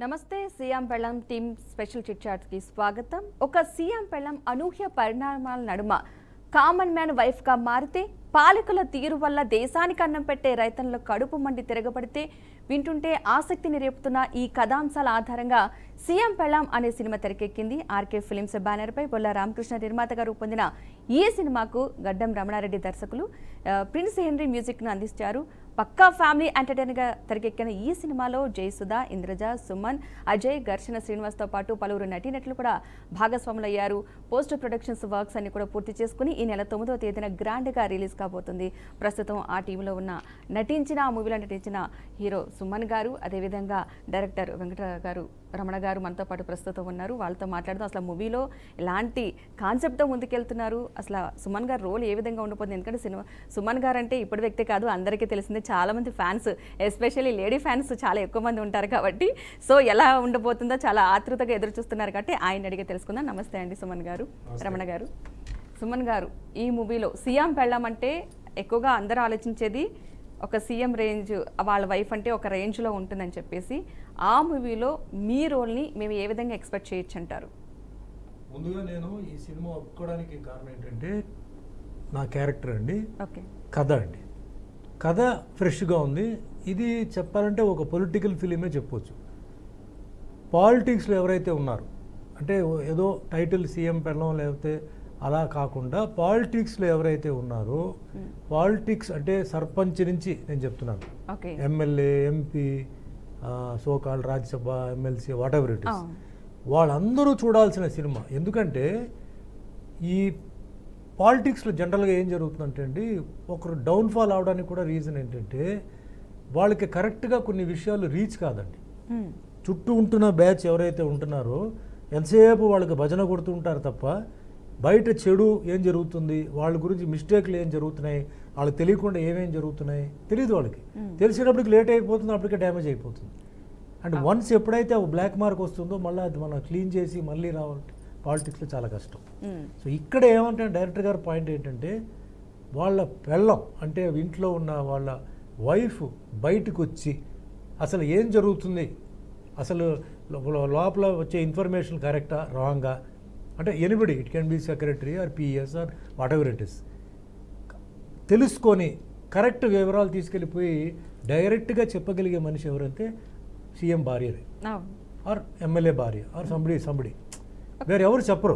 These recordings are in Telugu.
నమస్తే సీఎం పెళ్ళం టీమ్ స్పెషల్ చిట్ చాట్ కి స్వాగతం. ఒక సీఎం పెళ్ళం అనూహ్య పరిణామాల నడుమ కామన్ మ్యాన్ వైఫ్ గా మారితే, పాలకుల తీరు వల్ల దేశానికి అన్నం పెట్టే రైతుల కడుపు మండి తిరగబడితే వింటుంటే ఆసక్తిని రేపుతున్న ఈ కథాంశాల ఆధారంగా సీఎం పెళ్ళం అనే సినిమా తెరకెక్కింది. ఆర్కే ఫిలిమ్స్ బ్యానర్ పై బొల్ల రామకృష్ణ నిర్మాతగా రూపొందిన ఈ సినిమాకు గడ్డం రమణారెడ్డి దర్శకులు, ప్రిన్స్ హెన్రీ మ్యూజిక్ ను అందించారు. పక్కా ఫ్యామిలీ ఎంటర్టైనర్ గా తెరకెక్కిన ఈ సినిమాలో జయసుధ, ఇంద్రజ, సుమన్, అజయ్, ఘర్షణ శ్రీనివాస్ తో పాటు పలువురు నటీనటులు కూడా భాగస్వాములయ్యారు. పోస్ట్ ప్రొడక్షన్స్ వర్క్స్ అన్ని కూడా పూర్తి చేసుకుని ఈ నెల 9వ తేదీన గ్రాండ్ గా రిలీజ్ కాబోతుంది. ప్రస్తుతం ఆ టీంలో ఉన్న ఆ మూవీలో నటించిన హీరో సుమన్ గారు, అదేవిధంగా డైరెక్టర్ వెంకట గారు, రమణ గారు మనతో పాటు ప్రస్తుతం ఉన్నారు. వాళ్ళతో మాట్లాడుతూ అసలు మూవీలో ఎలాంటి కాన్సెప్ట్తో ముందుకెళ్తున్నారు, అసలు సుమన్ గారు రోల్ ఏ విధంగా ఉండిపోతుంది. ఎందుకంటే సుమన్ గారు అంటే ఇప్పటి వ్యక్తి కాదు, అందరికీ తెలిసిందే. చాలామంది ఫ్యాన్స్, ఎస్పెషల్లీ లేడీ ఫ్యాన్స్ చాలా ఎక్కువ మంది ఉంటారు కాబట్టి సో ఎలా ఉండబోతుందో చాలా ఆతృతగా ఎదురు చూస్తున్నారు కాబట్టి ఆయన అడిగే తెలుసుకుందాం. నమస్తే అండి సుమన్ గారు, రమణ గారు. సుమన్ గారు, ఈ మూవీలో సీఎం పెళ్ళం అంటే ఎక్కువగా అందరూ ఆలోచించేది ఒక సీఎం రేంజ్, వాళ్ళ వైఫ్ అంటే ఒక రేంజ్లో ఉంటుందని చెప్పేసి, ఆ మూవీలో మీ రోల్ని మేము ఏ విధంగా ఎక్స్పెక్ట్ చేయొచ్చు అంటారు? ముందుగా నేను ఈ సినిమా ఒప్పుకోవడానికి కారణం ఏంటంటే నా క్యారెక్టర్ అండి, ఓకే, కథ అండి. కథ ఫ్రెష్గా ఉంది. ఇది చెప్పాలంటే ఒక పొలిటికల్ ఫిలిమే చెప్పొచ్చు. పాలిటిక్స్లో ఎవరైతే ఉన్నారు అంటే ఏదో టైటిల్ సీఎం పెళ్ళం లేకపోతే అలా కాకుండా పాలిటిక్స్లో ఎవరైతే ఉన్నారో, పాలిటిక్స్ అంటే సర్పంచ్ నుంచి నేను చెప్తున్నాను, MLA, MP, so-called Rajya Sabha, MLC, what ever it is, వాళ్ళందరూ చూడాల్సిన సినిమా. ఎందుకంటే ఈ పాలిటిక్స్లో జనరల్గా ఏం జరుగుతుందంటే అండి, ఒకరు డౌన్ఫాల్ అవడానికి కూడా రీజన్ ఏంటంటే వాళ్ళకి కరెక్ట్గా కొన్ని విషయాలు రీచ్ కాదండి. చుట్టూ ఉంటున్న బ్యాచ్ ఎవరైతే ఉంటున్నారో ఎంతసేపు వాళ్ళకి భజన కొడుతూ ఉంటారు తప్ప బయట చెడు ఏం జరుగుతుంది, వాళ్ళ గురించి మిస్టేక్లు ఏం జరుగుతున్నాయి, వాళ్ళకి తెలియకుండా ఏమేం జరుగుతున్నాయి తెలియదు. వాళ్ళకి తెలిసేటప్పటికి లేట్ అయిపోతుంది, అప్పటికే డ్యామేజ్ అయిపోతుంది. అండ్ వన్స్ ఎప్పుడైతే బ్లాక్ మార్క్ వస్తుందో మళ్ళీ అది మనం క్లీన్ చేసి మళ్ళీ రావాలంటే పాలిటిక్స్లో చాలా కష్టం. సో ఇక్కడ ఏమంటే డైరెక్టర్ గారి పాయింట్ ఏంటంటే, వాళ్ళ పెళ్ళం అంటే ఇంట్లో ఉన్న వాళ్ళ వైఫ్ బయటకు వచ్చి అసలు ఏం జరుగుతుంది, అసలు లోపల వచ్చే ఇన్ఫర్మేషన్ కరెక్టా రాంగా, అంటే anybody, it can be secretary or PS or whatever it is, తెలుసుకొని కరెక్ట్ వివరాలు తీసుకెళ్ళిపోయి డైరెక్ట్గా చెప్పగలిగే మనిషి ఎవరంటే సీఎం భార్యనే, ఆర్ ఎమ్మెల్యే భార్య, ఆర్ సంబడి. వేరే ఎవరు చెప్పరు.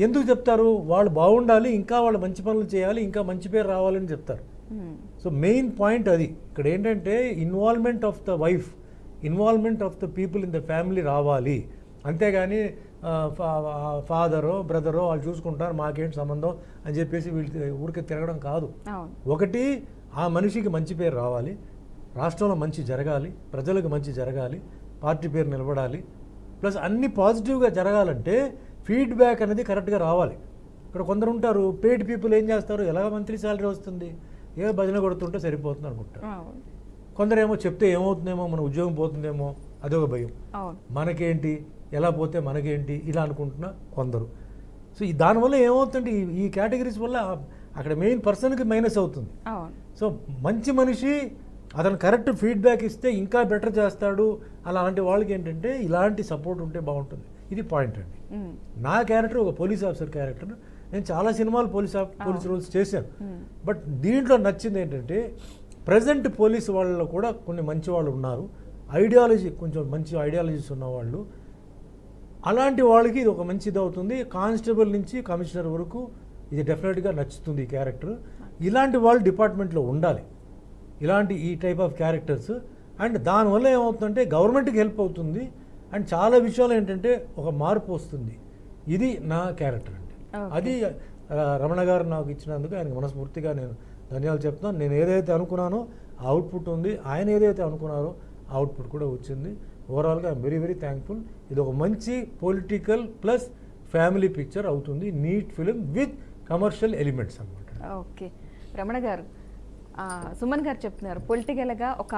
ఎందుకు చెప్తారు? వాళ్ళు బాగుండాలి, ఇంకా వాళ్ళు మంచి పనులు చేయాలి, ఇంకా మంచి పేరు రావాలని చెప్తారు. సో మెయిన్ పాయింట్ అది. ఇక్కడ ఏంటంటే involvement of the wife, involvement of the people in the family రావాలి. అంతేగాని ఫాదరో బ్రదరో వాళ్ళు చూసుకుంటారు, మాకేంటి సంబంధం అని చెప్పేసి వీళ్ళు ఊరికే తిరగడం కాదు. ఒకటి, ఆ మనిషికి మంచి పేరు రావాలి, రాష్ట్రంలో మంచి జరగాలి, ప్రజలకు మంచి జరగాలి, పార్టీ పేరు నిలబడాలి, ప్లస్ అన్ని పాజిటివ్గా జరగాలంటే ఫీడ్బ్యాక్ అనేది కరెక్ట్గా రావాలి. ఇక్కడ కొందరు ఉంటారు, పేడ్ పీపుల్ ఏం చేస్తారు, ఎలాగ మంత్లీ శాలరీ వస్తుంది, ఏ భజన కొడుతుంటే సరిపోతుంది అనుకుంటారు. కొందరేమో చెప్తే ఏమవుతుందేమో, మన ఉద్యోగం పోతుందేమో, అదొక భయం. మనకేంటి, ఎలా పోతే మనకేంటి, ఇలా అనుకుంటున్నా కొందరు. సో దానివల్ల ఏమవుతుందంటే ఈ కేటగిరీస్ వల్ల అక్కడ మెయిన్ పర్సన్కి మైనస్ అవుతుంది. సో మంచి మనిషి అతను కరెక్ట్ ఫీడ్బ్యాక్ ఇస్తే ఇంకా బెటర్ చేస్తాడు. అలాంటి వాళ్ళకి ఏంటంటే ఇలాంటి సపోర్ట్ ఉంటే బాగుంటుంది. ఇది పాయింట్ అండి. నా క్యారెక్టర్ ఒక పోలీస్ ఆఫీసర్ క్యారెక్టర్. నేను చాలా సినిమాలు పోలీస్ రోల్స్ చేశాను. బట్ దీంట్లో నచ్చింది ఏంటంటే ప్రజెంట్ పోలీస్ వాళ్ళలో కూడా కొన్ని మంచి వాళ్ళు ఉన్నారు, ఐడియాలజీ కొంచెం మంచి ఐడియాలజీస్ ఉన్నవాళ్ళు. అలాంటి వాళ్ళకి ఇది ఒక మంచిది అవుతుంది. కానిస్టేబుల్ నుంచి కమిషనర్ వరకు ఇది డెఫినెట్గా నచ్చుతుంది ఈ క్యారెక్టర్. ఇలాంటి వాళ్ళు డిపార్ట్మెంట్లో ఉండాలి, ఇలాంటి ఈ టైప్ ఆఫ్ క్యారెక్టర్స్. అండ్ దానివల్ల ఏమవుతుందంటే గవర్నమెంట్కి హెల్ప్ అవుతుంది. అండ్ చాలా విషయాలు ఏంటంటే ఒక మార్పు వస్తుంది. ఇది నా క్యారెక్టర్ అండి. అది రమణ గారు నాకు ఇచ్చినందుకు ఆయనకు మనస్ఫూర్తిగా నేను ధన్యవాదాలు చెప్తున్నాను. నేను ఏదైతే అనుకున్నానో అవుట్పుట్ ఉంది, ఆయన ఏదైతే అనుకున్నారో అవుట్పుట్ కూడా వచ్చింది. ఓవరాల్గా ఐఎమ్ వెరీ వెరీ థ్యాంక్ఫుల్. ఇది ఒక మంచి పొలిటికల్ ప్లస్ ఫ్యామిలీ పిక్చర్ అవుతుంది, neat film with commercial elements అన్నమాట. ఓకే, రమణ గారు, సుమన్ గారు చెప్తున్నారు పొలిటికల్గా ఒక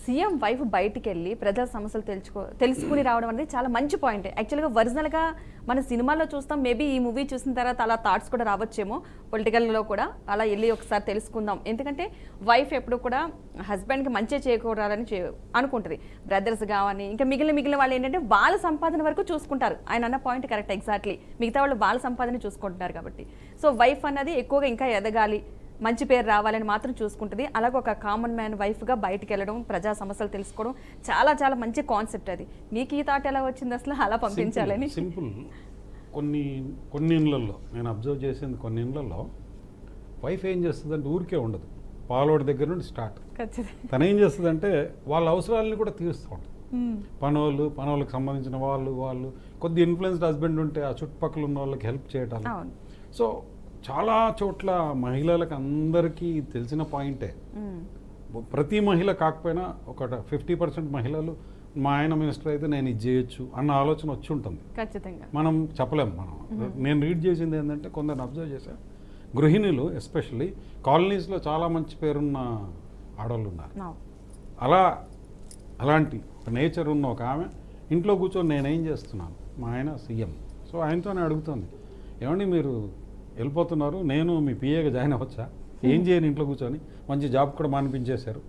సీఎం వైఫ్ బయటికి వెళ్ళి ప్రజల సమస్యలు తెలుసుకుని రావడం అనేది చాలా మంచి పాయింట్. యాక్చువల్గా ఒరిజినల్గా మన సినిమాలో చూస్తాం, మేబీ ఈ మూవీ చూసిన తర్వాత అలా థాట్స్ కూడా రావచ్చేమో, పొలిటికల్లో కూడా అలా వెళ్ళి ఒకసారి తెలుసుకుందాం. ఎందుకంటే వైఫ్ ఎప్పుడు కూడా హస్బెండ్కి మంచిగా చేయకూడాలని అనుకుంటుంది. బ్రదర్స్ కావని ఇంకా మిగిలిన వాళ్ళు ఏంటంటే వాళ్ళ సంపాదన వరకు చూసుకుంటారు. ఆయన అన్న పాయింట్ కరెక్ట్, ఎగ్జాక్ట్లీ. మిగతా వాళ్ళు వాళ్ళ సంపాదన చూసుకుంటున్నారు కాబట్టి సో వైఫ్ అన్నది ఎక్కువగా ఇంకా ఎదగాలి, మంచి పేరు రావాలని మాత్రం చూసుకుంటుంది. అలాగే ఒక కామన్ మ్యాన్ వైఫ్గా బయటికి వెళ్ళడం, ప్రజా సమస్యలు తెలుసుకోవడం చాలా చాలా మంచి కాన్సెప్ట్. అది మీకు ఈ థాట్ ఎలా వచ్చింది అసలు అలా పంపించాలని? సింపుల్. కొన్ని ఇళ్ళల్లో నేను అబ్జర్వ్ చేసింది, కొన్ని ఇళ్ళల్లో వైఫ్ ఏం చేస్తుందంటే ఊరికే ఉండదు, పాలోడి దగ్గర నుండి స్టార్ట్. తను ఏం చేస్తుందంటే వాళ్ళ అవసరాలని కూడా తీరుస్తూ ఉంటుంది. పనులకు సంబంధించిన వాళ్ళు కొద్ది ఇన్ఫ్లుయెన్స్డ్ హస్బెండ్ ఉంటే ఆ చుట్టుపక్కల ఉన్న వాళ్ళకి హెల్ప్ చేయడం. సో చాలా చోట్ల మహిళలకు అందరికీ తెలిసిన పాయింటే. ప్రతి మహిళ కాకపోయినా ఒక 50% మహిళలు మా ఆయన మినిస్టర్ అయితే నేను ఇది చేయొచ్చు అన్న ఆలోచన వచ్చి ఉంటుంది. ఖచ్చితంగా మనం చెప్పలేము. నేను రీడ్ చేసింది ఏంటంటే, కొందరు అబ్జర్వ్ చేశాను, గృహిణులు ఎస్పెషల్లీ కాలనీస్లో చాలా మంచి పేరున్న ఆడవాళ్ళు ఉన్నారు. అలాంటి నేచర్ ఉన్న ఒక ఆమె ఇంట్లో కూర్చొని నేనేం చేస్తున్నాను, మా ఆయన సీఎం. సో ఆయనతోనే అడుగుతుంది, ఏమండి మీరు వెళ్ళిపోతున్నారు, నేను మీ పిఏగా జాయిన్ అవ్వచ్చా, ఏం చేయను ఇంట్లో కూర్చొని, మంచి జాబ్ కూడా మానిపించేశారు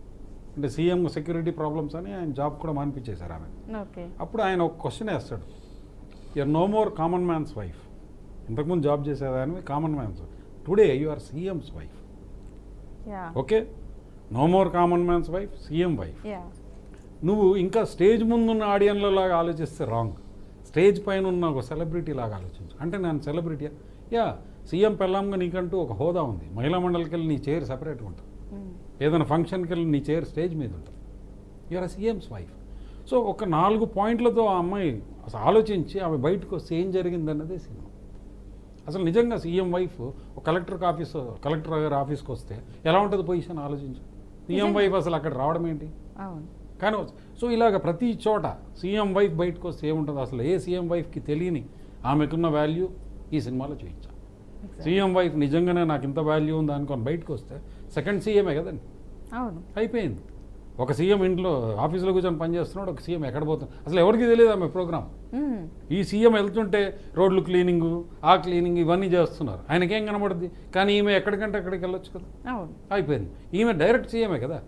అంటే సీఎం సెక్యూరిటీ ప్రాబ్లమ్స్ అని ఆయన జాబ్ కూడా మానిపించేశారు ఆమె. అప్పుడు ఆయన ఒక క్వశ్చన్ వేస్తాడు, you are no more common man's wife. ఇంతకుముందు జాబ్ చేసేదానివి common man's, today you are CM's wife. Okay, no more common man's wife, CM wife. నువ్వు ఇంకా స్టేజ్ ముందున్న ఆడియన్లో లాగా ఆలోచిస్తే రాంగ్. స్టేజ్ పైన ఉన్న ఒక సెలబ్రిటీ లాగా ఆలోచించు. అంటే నేను సెలబ్రిటీయా? యా, సీఎం పెళ్ళాంగా నీకంటూ ఒక హోదా ఉంది. మహిళా మండలికి వెళ్ళి నీ చైర్ సపరేట్గా ఉంటుంది, ఏదైనా ఫంక్షన్కి వెళ్ళి నీ చైర్ స్టేజ్ మీద ఉంటుంది. You're CMs wife. సో ఒక 4 పాయింట్లతో ఆ అమ్మాయి అసలు ఆలోచించి ఆమె బయటకు వస్తే ఏం జరిగిందన్నదే సినిమా. అసలు నిజంగా సీఎం వైఫ్ ఒక కలెక్టర్ గారి ఆఫీస్కి వస్తే ఎలా ఉంటుంది పొజిషన్ ఆలోచించు. సీఎం వైఫ్ అసలు అక్కడ రావడం ఏంటి? కానీ సో ఇలాగ ప్రతి చోట సీఎం వైఫ్ బయటకు వస్తే ఏముంటుంది, అసలు ఏ సీఎం వైఫ్కి తెలియని ఆమెకున్న వాల్యూ ఈ సినిమాలో చూపించాం. సీఎం వైఫ్ నిజంగానే నాకు ఇంత వాల్యూ ఉంది అనుకొని బయటకు వస్తే సెకండ్ సీఎమే కదండి. అయిపోయింది. ఒక సీఎం ఇంట్లో ఆఫీసులో కూర్చొని పనిచేస్తున్నాడు, ఒక సీఎం ఎక్కడ పోతుంది అసలు ఎవరికి తెలియదు ఆమె ప్రోగ్రామ్. ఈ సీఎం వెళ్తుంటే రోడ్లు క్లీనింగు, ఆ క్లీనింగ్ ఇవన్నీ చేస్తున్నారు, ఆయనకేం కనబడుద్ది. కానీ ఈమె ఎక్కడికంటే అక్కడికి వెళ్ళొచ్చు కదా. అయిపోయింది. ఈమె డైరెక్ట్ సీఎమే కదా.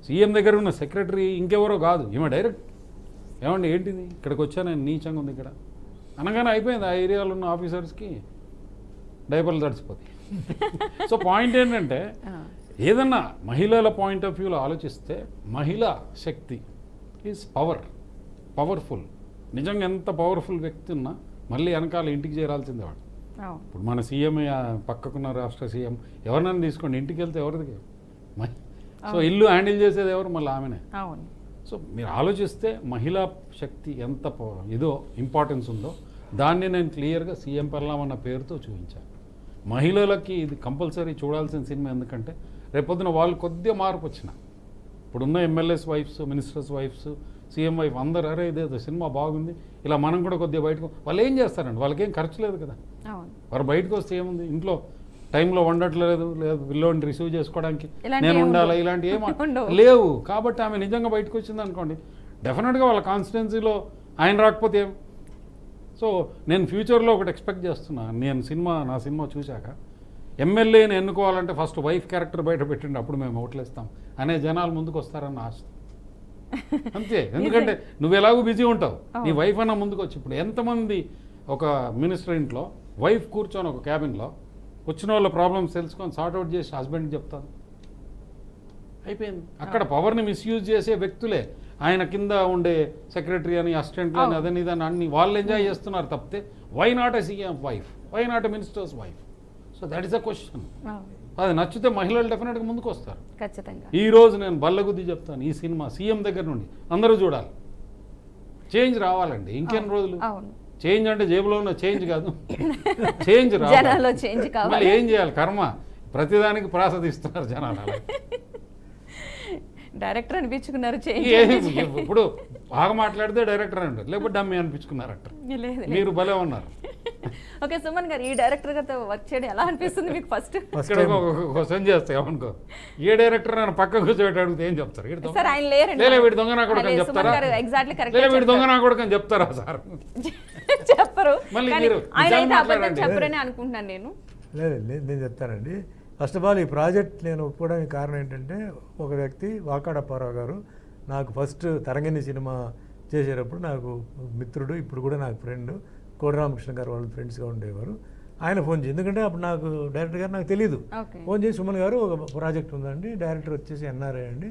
సీఎం దగ్గర ఉన్న సెక్రటరీ ఇంకెవరో కాదు, ఈమె డైరెక్ట్. ఏమండి ఏంటిది, ఇక్కడికి వచ్చా నేను నీచంగా ఉంది ఇక్కడ అనగానే అయిపోయింది. ఆ ఏరియాలో ఉన్న ఆఫీసర్స్కి డైపర్లు తడిచిపోతాయి. సో పాయింట్ ఏంటంటే, ఏదన్నా మహిళల పాయింట్ ఆఫ్ వ్యూలో ఆలోచిస్తే మహిళా శక్తి ఈజ్ పవర్ఫుల్. నిజంగా ఎంత పవర్ఫుల్ వ్యక్తి ఉన్నా మళ్ళీ వెనకాల ఇంటికి చేరాల్సిందే వాడు. ఇప్పుడు మన సీఎం, పక్కకున్న రాష్ట్ర సీఎం ఎవరినైనా తీసుకోండి, ఇంటికి వెళ్తే ఎవరిది? సో ఇల్లు హ్యాండిల్ చేసేది ఎవరు? మళ్ళీ ఆమెనే. సో మీరు ఆలోచిస్తే మహిళా శక్తి ఎంత ఇదో ఇంపార్టెన్స్ ఉందో దాన్ని నేను క్లియర్గా సీఎం పెళ్ళాం అన్న పేరుతో చూపించాను. మహిళలకి ఇది కంపల్సరీ చూడాల్సిన సినిమా. ఎందుకంటే రేపొద్దున వాళ్ళు కొద్దిగా మార్పు వచ్చిన, ఇప్పుడున్న MLAs wifes, ministers wifes, CM wife అందరూ అరే ఇదేదో సినిమా బాగుంది, ఇలా మనం కూడా కొద్దిగా బయటకు, వాళ్ళు ఏం చేస్తారండి, వాళ్ళకేం ఖర్చు లేదు కదా. వారు బయటకు వస్తే ఏముంది, ఇంట్లో టైంలో వండట్లేదు, లేదు పిల్లోని రిసీవ్ చేసుకోవడానికి నేను ఉండాలి, ఇలాంటి ఏమో లేవు. కాబట్టి ఆమె నిజంగా బయటకు వచ్చింది అనుకోండి, డెఫినెట్గా వాళ్ళ కాన్స్టిట్యున్సీలో ఆయన రాకపోతే ఏం. సో నేను ఫ్యూచర్లో ఒకటి ఎక్స్పెక్ట్ చేస్తున్నా, నా సినిమా చూశాక ఎమ్మెల్యేని ఎన్నుకోవాలంటే ఫస్ట్ వైఫ్ క్యారెక్టర్ బయట పెట్టండి, అప్పుడు మేము ఓట్లేస్తాం అనే జనాలు ముందుకు వస్తారన్న ఆశ అంతే. ఎందుకంటే నువ్వు ఎలాగో బిజీ ఉంటావు, నీ వైఫ్ అన్న ముందుకు వచ్చి. ఇప్పుడు ఎంతమంది ఒక మినిస్టర్ ఇంట్లో వైఫ్ కూర్చొని ఒక క్యాబిన్లో వచ్చిన వాళ్ళ ప్రాబ్లమ్స్ తెలుసుకొని సార్ట్అవుట్ చేసి హస్బెండ్కి చెప్తాను, అయిపోయింది. అక్కడ పవర్ని మిస్యూజ్ చేసే వ్యక్తులే ఆయన కింద ఉండే సెక్రటరీ అని, అసిస్టెంట్లు అని, అదని ఇదని అన్ని వాళ్ళు ఎంజాయ్ చేస్తున్నారు తప్పితే why not a CM wife, why not a ministers wife? So that is a question. అది నచ్చితే మహిళలు డెఫినెట్గా ముందుకు వస్తారు. ఖచ్చితంగా. ఈ రోజు నేను బల్లగుద్ది చెప్తాను, ఈ సినిమా సీఎం దగ్గర నుండి అందరూ చూడాలి. చేంజ్ రావాలండి. ఇంకెన్ని రోజులు చేంజ్ అంటే జేబులో ఉన్న చేంజ్ కాదు, చేంజ్ రావాలి. మళ్ళీ ఏం చేయాలి, కర్మ ప్రతిదానికి ప్రాసదిస్తున్నారు జనాలు. డైరెక్టర్ అనిపించుకున్నారు. ఇప్పుడు బాగా మాట్లాడితే డైరెక్టర్ అంటారు, లేకపోతే డమ్మీ అనిపించుకున్నారంటారు. మీరు భలే ఉన్నారు. ఓకే సుమన్ గారు, ఈ డైరెక్టర్ గారితో వర్క్ చేయడం ఎలా అనిపిస్తుంది మీకు ఫస్ట్? ఇక్కడ ఒక క్వశ్చన్ చేస్తాయి అనుకో, ఏ డైరెక్టర్ నన్ను పక్క కూర్చోబెట్టి అడిగితే ఏం చెప్తారు? వీడు సార్ ఆయన లేరండి. లే వీడి దొంగ నా కొడుకు అని చెప్తారా? ఎగ్జాక్ట్లీ లే కరెక్ట్ వీడి దొంగ నా కొడుకు అని చెప్తారా సార్? చెప్పరు. మళ్ళీ కానీ మీరు ఆయన నిజాలు అయితే అబద్ధం మాట్లాడండి. చెప్పరని అనుకుంటున్నాను నేను. లేదు నేను చెప్తానండి. ఫస్ట్ ఆఫ్ ఆల్ ఈ ప్రాజెక్ట్ నేను ఒప్పుకోవడానికి కారణం ఏంటంటే, ఒక వ్యక్తి వాకాడ అప్పారావు గారు నాకు ఫస్ట్ తరంగిణి సినిమా చేసేటప్పుడు నాకు మిత్రుడు, ఇప్పుడు కూడా నాకు ఫ్రెండ్, కోడిరామకృష్ణ గారు వాళ్ళు ఫ్రెండ్స్గా ఉండేవారు. ఆయన ఫోన్ చేసి, ఎందుకంటే అప్పుడు నాకు డైరెక్టర్ గారు నాకు తెలియదు, ఫోన్ చేసి సుమన్ గారు ఒక ప్రాజెక్ట్ ఉందండి, డైరెక్టర్ వచ్చేసి ఎన్ఆర్ఐ అండి,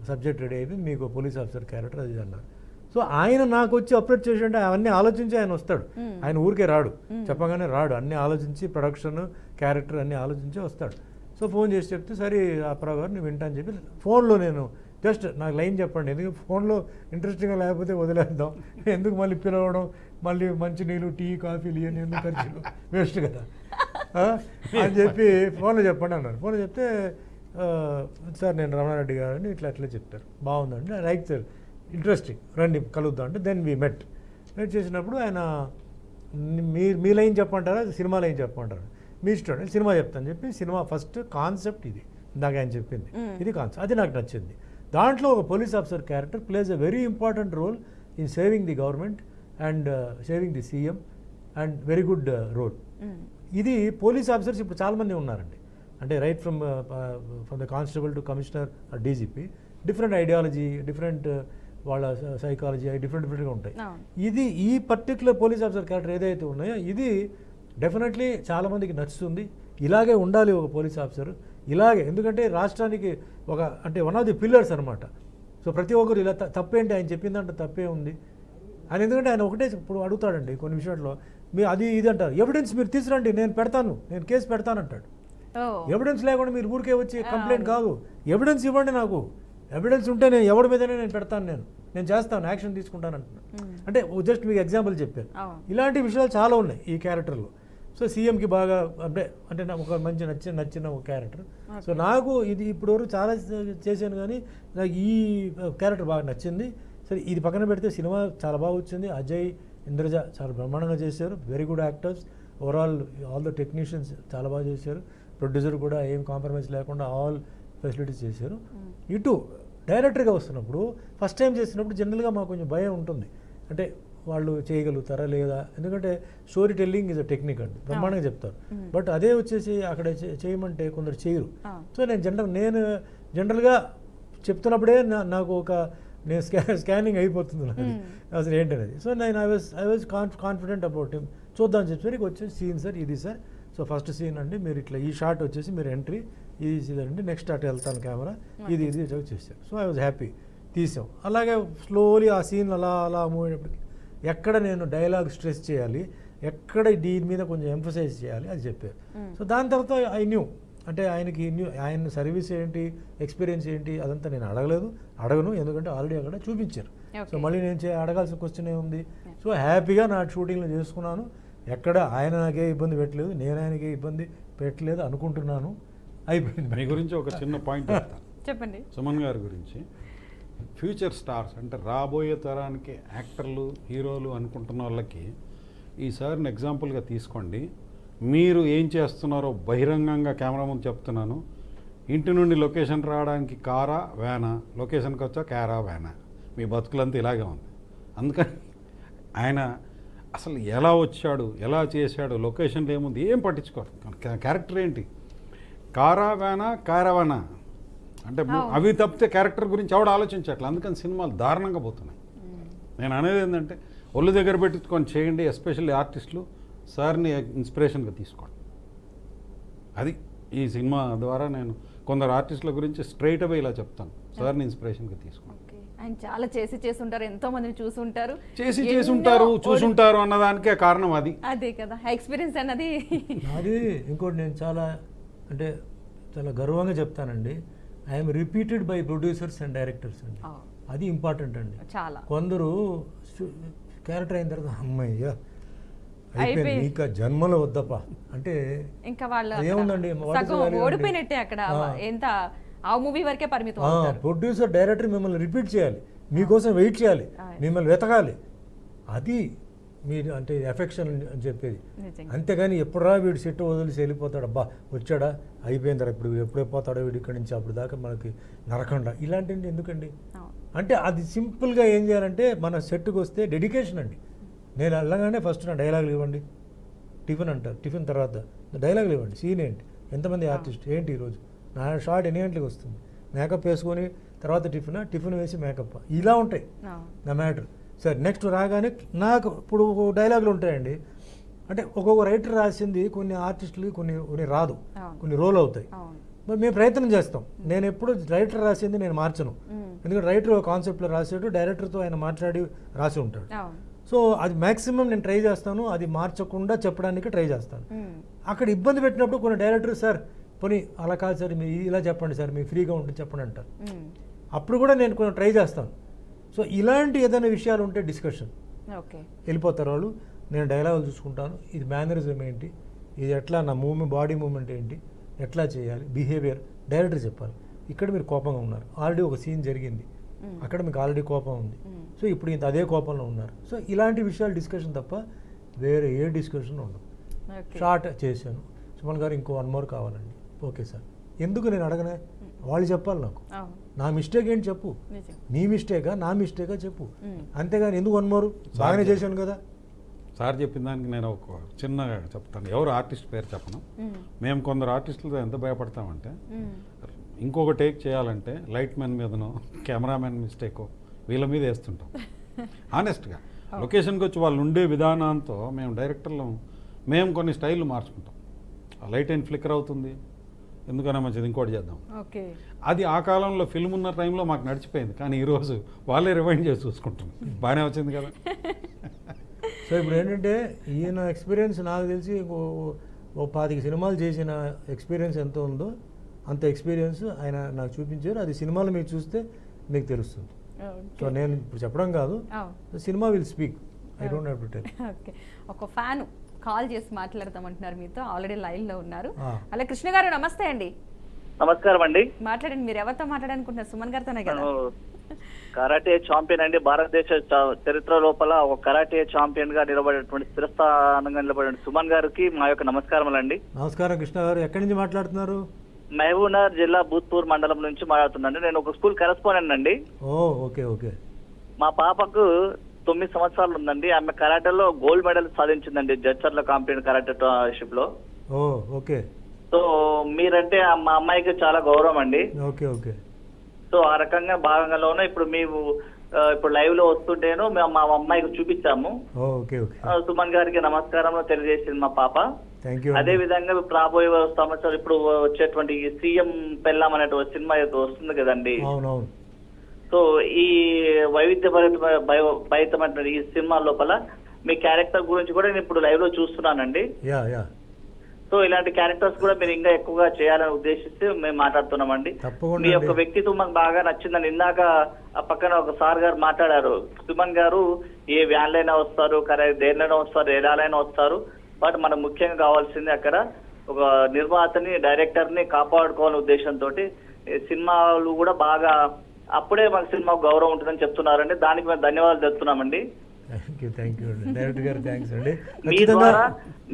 సబ్జెక్ట్ రెడీ అయిపోయింది, మీకు పోలీస్ ఆఫీసర్ క్యారెక్టర్ అది అన్నారు. సో ఆయన నాకు వచ్చి అప్రోచ్ చేసి అంటే అవన్నీ ఆలోచించి ఆయన వస్తాడు. ఆయన ఊరికే రాడు, చెప్పగానే రాడు, అన్నీ ఆలోచించి ప్రొడక్షన్ క్యారెక్టర్ అన్నీ ఆలోచించి వస్తాడు. సో ఫోన్ చేసి చెప్తే సరే అప్పారావు గారు నేను వింటా అని చెప్పి ఫోన్లో నేను జస్ట్ నాకు లైన్ చెప్పండి, ఎందుకు ఫోన్లో ఇంట్రెస్టింగ్గా లేకపోతే వదిలేద్దాం, ఎందుకు మళ్ళీ పిలవడం, మళ్ళీ మంచి నీళ్ళు టీ కాఫీలు ఇవన్నీ ఎందుకు ఖర్చులు వేస్ట్ కదా అని చెప్పి ఫోన్లో చెప్పండి అన్నాను. ఫోన్లో చెప్తే సార్ నేను రమణారెడ్డి గారని ఇట్లా అట్లా చెప్తారు, బాగుందండి, రైట్ సార్, ఇంట్రెస్టింగ్, రండి కలుద్దాం అంటే దెన్ వీ మెట్ చేసినప్పుడు ఆయన మీ లైన్ చెప్పమంటారా సినిమా లైన్ చెప్పమంటారా, మీ ఇష్టం, సినిమా చెప్తాను చెప్పి సినిమా ఫస్ట్ కాన్సెప్ట్ ఇది ఇందాక ఆయన చెప్పింది, ఇది కాన్సెప్ట్, అది నాకు నచ్చింది. దాంట్లో ఒక police officer character plays a very important role in saving the government and saving the CM and very good role. ఇది పోలీస్ ఆఫీసర్స్ ఇప్పుడు చాలామంది ఉన్నారండి, అంటే right from the constable to commissioner DGP, different ideology, different వాళ్ళ సైకాలజీ డిఫరెంట్గా ఉంటాయి. ఇది ఈ పర్టికులర్ పోలీస్ ఆఫీసర్ క్యారెక్టర్ ఏదైతే ఉన్నాయో ఇది డెఫినెట్లీ చాలామందికి నచ్చుతుంది. ఇలాగే ఉండాలి ఒక పోలీస్ ఆఫీసర్, ఇలాగే, ఎందుకంటే రాష్ట్రానికి ఒక అంటే వన్ ఆఫ్ ది పిల్లర్స్ అనమాట. సో ప్రతి ఒక్కరు ఇలా తప్పేంటి, ఆయన చెప్పిందంటే తప్పే ఉంది అని, ఎందుకంటే ఆయన ఒకటే ఇప్పుడు అడుగుతాడండి కొన్ని విషయాల్లో, మీరు అది ఇది అంటారు, ఎవిడెన్స్ మీరు తీసుకురండి నేను పెడతాను, నేను కేసు పెడతాను అంటాడు. ఎవిడెన్స్ లేకుండా మీరు ఊరికే వచ్చి కంప్లైంట్ కాదు, ఎవిడెన్స్ ఇవ్వండి, నాకు ఎవిడెన్స్ ఉంటే నేను ఎవరి మీదనే నేను పెడతాను, నేను చేస్తాను, యాక్షన్ తీసుకుంటాను అంటున్నాను. అంటే జస్ట్ మీకు ఎగ్జాంపుల్ చెప్పాను. ఇలాంటి విషయాలు చాలా ఉన్నాయి ఈ క్యారెక్టర్లో. సో సీఎంకి బాగా అంటే నాకు ఒక మంచి నచ్చిన ఒక క్యారెక్టర్. సో నాకు ఇది ఇప్పటివరకు చాలా చేశాను కానీ నాకు ఈ క్యారెక్టర్ బాగా నచ్చింది. సరే ఇది పక్కన పెడితే సినిమా చాలా బాగా వచ్చింది. అజయ్, ఇంద్రజ చాలా బ్రహ్మాండంగా చేశారు, very good actors. Overall all the technicians చాలా బాగా చేశారు. ప్రొడ్యూసర్ కూడా ఏం కాంప్రమైజ్ లేకుండా ఆల్ ఫెసిలిటీస్ చేశారు. ఇటు డైరెక్టర్గా వస్తున్నప్పుడు ఫస్ట్ టైం చేసినప్పుడు జనరల్గా మాకు కొంచెం భయం ఉంటుంది, అంటే వాళ్ళు చేయగలుగుతారా లేదా, ఎందుకంటే story telling is a technique అండి, బ్రహ్మాండంగా చెప్తారు. బట్ అదే వచ్చేసి అక్కడ చేయమంటే కొందరు చేయరు. సో నేను జనరల్గా చెప్తున్నప్పుడే నాకు ఒక నేను స్కానింగ్ అయిపోతుంది నాకు అసలు ఏంటనేది. సో నేను I was confident about him. చూద్దాం చెప్పి వచ్చేసి సీన్ సార్ ఇది సార్, సో ఫస్ట్ సీన్ అండి మీరు ఇట్లా ఈ షాట్ వచ్చేసి మీరు ఎంట్రీ ఇదండి, నెక్స్ట్ అటు వెళ్తాను కెమెరా ఇది చేశారు. సో ఐ వాజ్ హ్యాపీ, తీసాం. అలాగే స్లోలీ ఆ సీన్ అలా మూవ్ అయినప్పటికీ ఎక్కడ నేను డైలాగ్ స్ట్రెస్ చేయాలి, ఎక్కడ దీని మీద కొంచెం ఎంఫసైజ్ చేయాలి అది చెప్పారు. సో దాని తర్వాత ఐ న్యూ, అంటే ఆయన సర్వీస్ ఏంటి, ఎక్స్పీరియన్స్ ఏంటి అదంతా నేను అడగను, ఎందుకంటే ఆల్రెడీ అక్కడ చూపించారు. సో మళ్ళీ నేను అడగాల్సిన క్వశ్చన్ ఏముంది. సో హ్యాపీగా నా షూటింగ్లో చేసుకున్నాను, ఎక్కడ ఆయన నాకే ఇబ్బంది పెట్టలేదు, నేను ఆయనకే ఇబ్బంది పెట్టలేదు అనుకుంటున్నాను. అయిపోయింది. మీ గురించి ఒక చిన్న పాయింట్ చెప్పండి. సుమన్ గారి గురించి, ఫ్యూచర్ స్టార్స్ అంటే రాబోయే తరానికి యాక్టర్లు, హీరోలు అనుకుంటున్న వాళ్ళకి ఈ సార్ని ఎగ్జాంపుల్గా తీసుకోండి. మీరు ఏం చేస్తున్నారో బహిరంగంగా కెమెరా ముందు చెప్తున్నాను. ఇంటి నుండి లొకేషన్ రావడానికి కారా వ్యానా, లొకేషన్కి వచ్చా క్యారా వ్యానా, మీ బతుకులంతా ఇలాగే ఉంది. అందుకని ఆయన అసలు ఎలా వచ్చాడు, ఎలా చేశాడు, లొకేషన్లో ఏముంది ఏం పట్టించుకోరు. క్యారెక్టర్ ఏంటి, కారా వ్యానా కారావానా అంటే అవి తప్పితే క్యారెక్టర్ గురించి ఎవడు ఆలోచించట్లే. అందుకని సినిమాలు దారుణంగా పోతున్నాయి. నేను అనేది ఏంటంటే ఒళ్ళు దగ్గర పెట్టుకొని చేయండి, ఎస్పెషల్లీ ఆర్టిస్టులు. సార్ని ఇన్స్పిరేషన్గా తీసుకోండి. అది ఈ సినిమా ద్వారా నేను కొందరు ఆర్టిస్టుల గురించి స్ట్రైట్ అవే ఇలా చెప్తాను, సార్ని ఇన్స్పిరేషన్గా తీసుకోండి. ఆయన చాలా చేసి ఉంటారు, ఎంతో మందిని చూసుంటారు, చూసుంటారు అన్నదానికే కారణం అది. అదే కదా ఎక్స్పీరియన్స్ అన్నది. అది ఇంకోటి నేను చాలా గర్వంగా చెప్తానండి, I'm repeated by producers and directors అండి. అది ఇంపార్టెంట్ అండి. చాలా కొందరు క్యారెక్టర్ అయిన తర్వాత అమ్మయ్య అయిపోయింది ఇంకా జన్మలో వద్దప్ప అంటే ఇంకా వాళ్ళు ఏముందండి ఓడిపోయినట్టే. అక్కడ ఎంత ఆ మూవీ వరకే పరిమితం. ప్రొడ్యూసర్ డైరెక్టర్ మిమ్మల్ని రిపీట్ చేయాలి, మీకోసం వెయిట్ చేయాలి, మిమ్మల్ని వెతకాలి. అది మీరు అంటే ఎఫెక్షన్ అని చెప్పేది. నిజంగా. అంతేగాని ఎప్పుడురా వీడు సెట్ వదిలేసి వెళ్ళిపోతాడు, అబ్బా వచ్చాడా అయిపోయిందా ఇప్పుడు ఎప్పుడైపోతాడో వీడి ఇక్కడి నుంచి అప్పుడు దాకా మనకి నరకండా ఇలాంటివి ఎందుకండి? అవును. అంటే అది సింపుల్గా ఏం చేయాలంటే మన సెట్కి వస్తే డెడికేషన్ అండి. నేను వెళ్ళగానే ఫస్ట్ నా డైలాగులు ఇవ్వండి, టిఫిన్ అంటారు, టిఫిన్ తర్వాత డైలాగులు ఇవ్వండి, సీన్ ఏంటి, ఎంతమంది ఆర్టిస్ట్ ఏంటి ఈరోజు, నా షార్ట్ ఎన్ని గంటలకు వస్తుంది, మేకప్ వేసుకొని తర్వాత టిఫిన్ వేసి మేకప్, ఇలా ఉంటాయి నా మ్యాటర్. సరే నెక్స్ట్ రాగానే నాకు ఇప్పుడు డైలాగులు ఉంటాయండి. అంటే ఒక్కొక్క రైటర్ రాసింది కొన్ని ఆర్టిస్టులు కొన్ని రాదు, కొన్ని రోల్ అవుతాయి. మరి మేము ప్రయత్నం చేస్తాం. నేను ఎప్పుడు రైటర్ రాసింది నేను మార్చను, ఎందుకంటే రైటర్ కాన్సెప్ట్లో రాసాడు, డైరెక్టర్తో ఆయన మాట్లాడి రాసి ఉంటాడు. సో అది మ్యాక్సిమం నేను ట్రై చేస్తాను, అది మార్చకుండా చెప్పడానికి ట్రై చేస్తాను. అక్కడ ఇబ్బంది పెట్టినప్పుడు కొన్ని డైరెక్టర్ సార్ పోనీ అలా కాదు సార్ మీరు ఇలా చెప్పండి సార్ మీకు ఫ్రీగా ఉంటుంది చెప్పండి అంటారు. అప్పుడు కూడా నేను కొంచెం ట్రై చేస్తాను. సో ఇలాంటి ఏదైనా విషయాలు ఉంటే డిస్కషన్ వెళ్ళిపోతారు వాళ్ళు. నేను డైలాగులు చూసుకుంటాను, ఇది మేనరిజం ఏంటి, ఇది ఎట్లా నా బాడీ మూమెంట్ ఏంటి, ఎట్లా చేయాలి, బిహేవియర్ డైరెక్టర్ చెప్పాలి. ఇక్కడ మీరు కోపంగా ఉన్నారు, ఆల్రెడీ ఒక సీన్ జరిగింది, అక్కడ మీకు ఆల్రెడీ కోపం ఉంది, సో ఇప్పుడు ఇంత అదే కోపంలో ఉన్నారు. సో ఇలాంటి విషయాలు డిస్కషన్ తప్ప వేరే ఏ డిస్కషన్ ఉండదు. షార్ట్ చేశాను, సుమన్ గారు ఇంకో 1 more కావాలండి, ఓకే సార్, ఎందుకు నేను అడగనే, వాళ్ళు చెప్పాలి నాకు, నా మిస్టేక్ ఏంటి చెప్పు, నీ మిస్టేకా నా మిస్టేకా చెప్పు, అంతేగాని ఎందుకు 1 more బాగానే చేశాను కదా. సార్ చెప్పిన దానికి నేను ఒక చిన్నగా చెప్తాను, ఎవరు ఆర్టిస్ట్ పేరు చెప్పను. మేము కొందరు ఆర్టిస్టులతో ఎంత భయపడతామంటే ఇంకొక టేక్ చేయాలంటే లైట్ మ్యాన్ మీదనో కెమెరామెన్ మిస్టేకో వీళ్ళ మీద వేస్తుంటాం. ఆనెస్ట్గా లొకేషన్కి వచ్చి వాళ్ళు ఉండే విధానంతో మేము డైరెక్టర్లు మేము కొన్ని స్టైళ్ళు మార్చుకుంటాం. లైట్ అండ్ ఫ్లిక్కర్ అవుతుంది, ఎందుకన్నా మంచిది ఇంకోటి చేద్దాం. అది ఆ కాలంలో ఫిల్మ్ ఉన్న టైంలో మాకు నడిచిపోయింది, కానీ ఈరోజు వాళ్ళే రివైండ్ చేసి చూసుకుంటాం, బాగానే వచ్చింది కదా. సో ఇప్పుడు ఏంటంటే ఈయన ఎక్స్పీరియన్స్ నాకు తెలిసి ఓ 25 సినిమాలు చేసిన ఎక్స్పీరియన్స్ ఎంత ఉందో అంత ఎక్స్పీరియన్స్ ఆయన నాకు చూపించారు. అది సినిమాలు మీరు చూస్తే మీకు తెలుస్తుంది. సో నేను ఇప్పుడు చెప్పడం కాదు, cinema will speak, I don't have to tell. Okay, ఒక ఫ్యాన్ కాల్ చేసి మాట్లాడతామంటున్నారు మీతో, ఆల్రెడీ లైన్ లో ఉన్నారు. అలా కృష్ణ గారు నమస్తే అండి. నమస్కారం అండి, మాట్లాడండి. మీరు ఎవరితో మాట్లాడాలనుకుంటున్నారు? సుమన్ గారితోనే కదా? కరాటే ఛాంపియన్ అండి. భారతదేశ చరిత్ర లోపల ఒక కరాటే ఛాంపియన్ గా నిలబడేటువంటి స్థిరస్థానంగా నిలబడిన సుమన్ గారికి మా యొక్క నమస్కారములండి. నమస్కారం కృష్ణ గారు, ఎక్కడి నుంచి మాట్లాడుతున్నారు? మహబూబ్నగర్ జిల్లా భూత్పూర్ మండలం నుంచి మాట్లాడుతున్నాండి. నేను ఒక స్కూల్ కరెస్పాండెంట్ అండి. Okay okay. మా పాపకు 9 సంవత్సరాలు ఉందండి. ఆమె కరాటేలో గోల్డ్ మెడల్ సాధించిందండి జడ్చర్ల కాంపిటేటివ్ కరాటే షిప్ లో. ఓకే. సో మీరంటే మా అమ్మాయికి చాలా గౌరవం అండి. Okay okay. సో ఆ రకంగా భాగంగానే ఇప్పుడు మేము ఇప్పుడు లైవ్ లో వస్తుంటేను మేము మా అమ్మాయికి చూపించాము. సుమన్ గారికి నమస్కారం తెలియజేసింది మా పాప. అదే విధంగా రాబోయే సంవత్సరం ఇప్పుడు వచ్చేటువంటి సీఎం పెళ్ళాం అనే సినిమా వస్తుంది కదండి. సో ఈ వైవిధ్యభరితమైన ఈ సినిమా లోపల మీ క్యారెక్టర్ గురించి కూడా నేను ఇప్పుడు లైవ్ లో చూస్తున్నానండి. సో ఇలాంటి క్యారెక్టర్స్ కూడా మీరు ఇంకా ఎక్కువగా చేయాలని ఉద్దేశిస్తే మేము మాట్లాడుతున్నామండి. మీ యొక్క వ్యక్తిత్వం మాకు బాగా నచ్చిందని. ఇందాక ఆ పక్కన ఒక సార్ గారు మాట్లాడారు, సుమన్ గారు ఏ వ్యాన్లైనా వస్తారు, దేనిలైనా వస్తారు, ఎలాలైనా వస్తారు, బట్ మనకు ముఖ్యంగా కావాల్సింది అక్కడ ఒక నిర్మాతని డైరెక్టర్ని కాపాడుకోవాలనే ఉద్దేశంతో సినిమాలు కూడా బాగా అప్పుడే మాకు సినిమాకు గౌరవం ఉంటుందని చెప్తున్నారండి. దానికి మేము ధన్యవాదాలు చెప్తున్నామండి.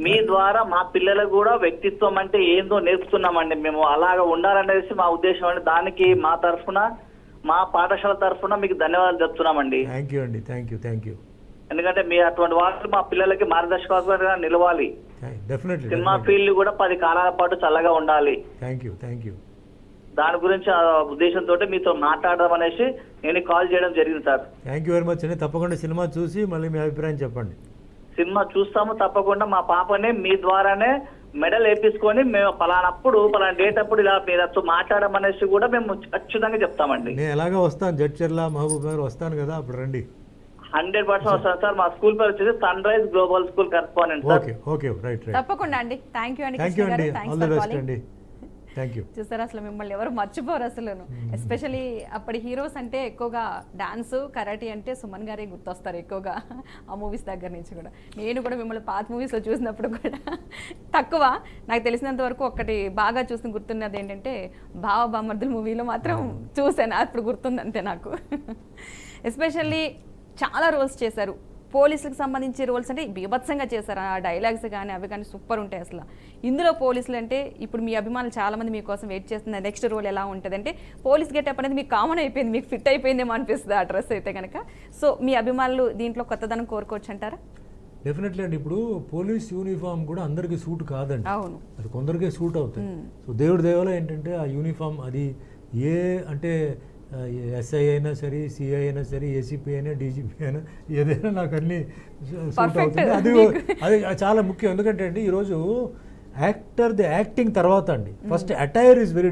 మీ ద్వారా మా పిల్లలకు కూడా వ్యక్తిత్వం అంటే ఏందో నేర్పుతున్నామండి. మేము అలాగా ఉండాలనేసి మా ఉద్దేశం అండి. దానికి మా తరఫున మా పాఠశాల తరఫున మీకు ధన్యవాదాలు చెప్తున్నామండి. ఎందుకంటే మీ అటువంటి వాళ్ళు మా పిల్లలకి మార్గదర్శకంగా నిలవాలి. సినిమా ఫీల్డ్ కూడా 10 కాలాల పాటు చల్లగా ఉండాలి. దాని గురించి ఆ ఉద్దేశంతో మీతో మాట్లాడడం అనేసి నేను కాల్ చేయడం జరిగింది sir. Thank you very much అండి. తప్పకుండా సినిమా చూసి మళ్ళీ మీ అభిప్రాయం చెప్పండి. సినిమా చూస్తాము తప్పకుండా. మా పాపని మీ ద్వారానే మెడల్ వేపించుకొని మేము పలానప్పుడు పలానా డేట్ అప్పుడు ఇలా మీతో మాట్లాడడం అనేసి కూడా మేము ఖచ్చితంగా చెప్తామండి. నేను ఎలాగో వస్తాను, జడ్చర్ల మహబూబ్ నగర్ వస్తాను కదా, అప్పుడు రండి. 100% వస్తాను సార్. మా స్కూల్ పేరు వచ్చేసి sunrise global school correspondent sir. Okay right. తప్పకుండా అండి. థ్యాంక్ యూ అండి. చూసారు, అసలు మిమ్మల్ని ఎవరు మర్చిపోరు అసలు. ఎస్పెషలీ అప్పటి హీరోస్ అంటే ఎక్కువగా డాన్స్ కరాటే అంటే సుమన్ గారే గుర్తొస్తారు ఎక్కువగా, ఆ మూవీస్ దగ్గర నుంచి కూడా. నేను కూడా మిమ్మల్ని పాత మూవీస్లో చూసినప్పుడు కూడా తక్కువ, నాకు తెలిసినంత వరకు ఒక్కటి బాగా చూసిన గుర్తున్నది ఏంటంటే బావ బామర్దుల మూవీలో మాత్రం చూసాను, అప్పుడు గుర్తుంది అంతే నాకు. ఎస్పెషల్లీ చాలా రోల్స్ చేశారు. పోలీసులకు సంబంధించి రోల్స్ అంటే బీభత్సంగా చేశారు. ఆ డైలాగ్స్ కానీ అవి కానీ సూపర్ ఉంటాయి అసలు. ఇందులో పోలీసులు అంటే ఇప్పుడు మీ అభిమానులు చాలా మంది మీకోసం వెయిట్ చేస్తున్నారు. నెక్స్ట్ రోల్ ఎలా ఉంటుంది అంటే పోలీస్ గెటప్ అనేది మీకు కామన్ అయిపోయింది, మీకు ఫిట్ అయిపోయిందేమో అనిపిస్తుంది ఆ డ్రెస్ అయితే కనుక. సో మీ అభిమానులు దీంట్లో కొత్తదనం కోరుకోవచ్చు అంటారా? డెఫినెట్లీ అండి. ఇప్పుడు పోలీస్ యూనిఫామ్ కూడా అందరికీ సూట్ కాదండి, అవును, అది కొందరికే సూట్ అవుతాయి. సో దేవుడి దేవలో ఏంటంటే ఆ యూనిఫామ్ అది ఏ అంటే ఎస్ఐ అయినా సరే, సిఐ అయినా సరే, ఏసీపీ అయినా, డీజీపీ అయినా ఏదైనా నాకు అన్ని సూట్ అవుతుంది. అది చాలా ముఖ్యం. ఎందుకంటే అండి ఈరోజు ది యాక్టింగ్ తర్వాత అండి first attire is very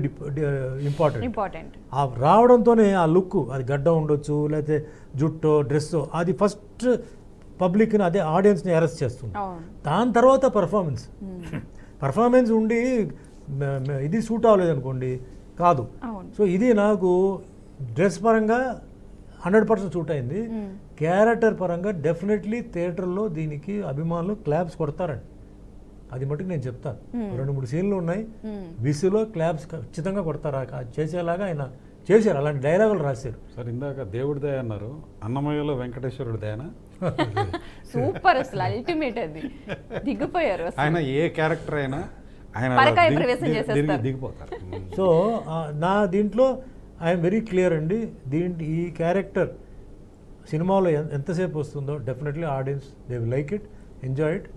important. ఆ రావడంతోనే ఆ లుక్, అది గడ్డ ఉండొచ్చు లేకపోతే జుట్టో డ్రెస్సో, అది ఫస్ట్ పబ్లిక్ని అదే ఆడియన్స్ని అరెస్ట్ చేస్తుంది. దాని తర్వాత పర్ఫార్మెన్స్ ఉండి ఇది సూట్ అవ్వలేదు అనుకోండి కాదు. సో ఇది నాకు డ్రెస్ పరంగా 100% సూట్ అయింది. క్యారెక్టర్ పరంగా డెఫినెట్లీ థియేటర్లో దీనికి అభిమానులు క్లాప్స్ కొడతారండి, అది మటుకు నేను చెప్తాను. 2-3 సీన్లు ఉన్నాయి, విసులో క్లాప్స్ ఖచ్చితంగా కొడతారు. చేసేలాగా ఆయన చేశారు, అలాంటి డైలాగులు రాశారు. సార్ ఇందాక దేవుడి దయ అన్నారు, అన్నమయ్యలో వెంకటేశ్వరుడి దయనా? సూపర్, అసలు అల్టిమేట్, అది దిగిపోయారు. ఆయన ఏ క్యారెక్టర్ అయినా ఆయన దిగిపోతారు. సో నా దీంట్లో ఐఎమ్ వెరీ క్లియర్ అండి. ఈ క్యారెక్టర్ సినిమాలో ఎంతసేపు వస్తుందో definitely audience they will like it, enjoy it.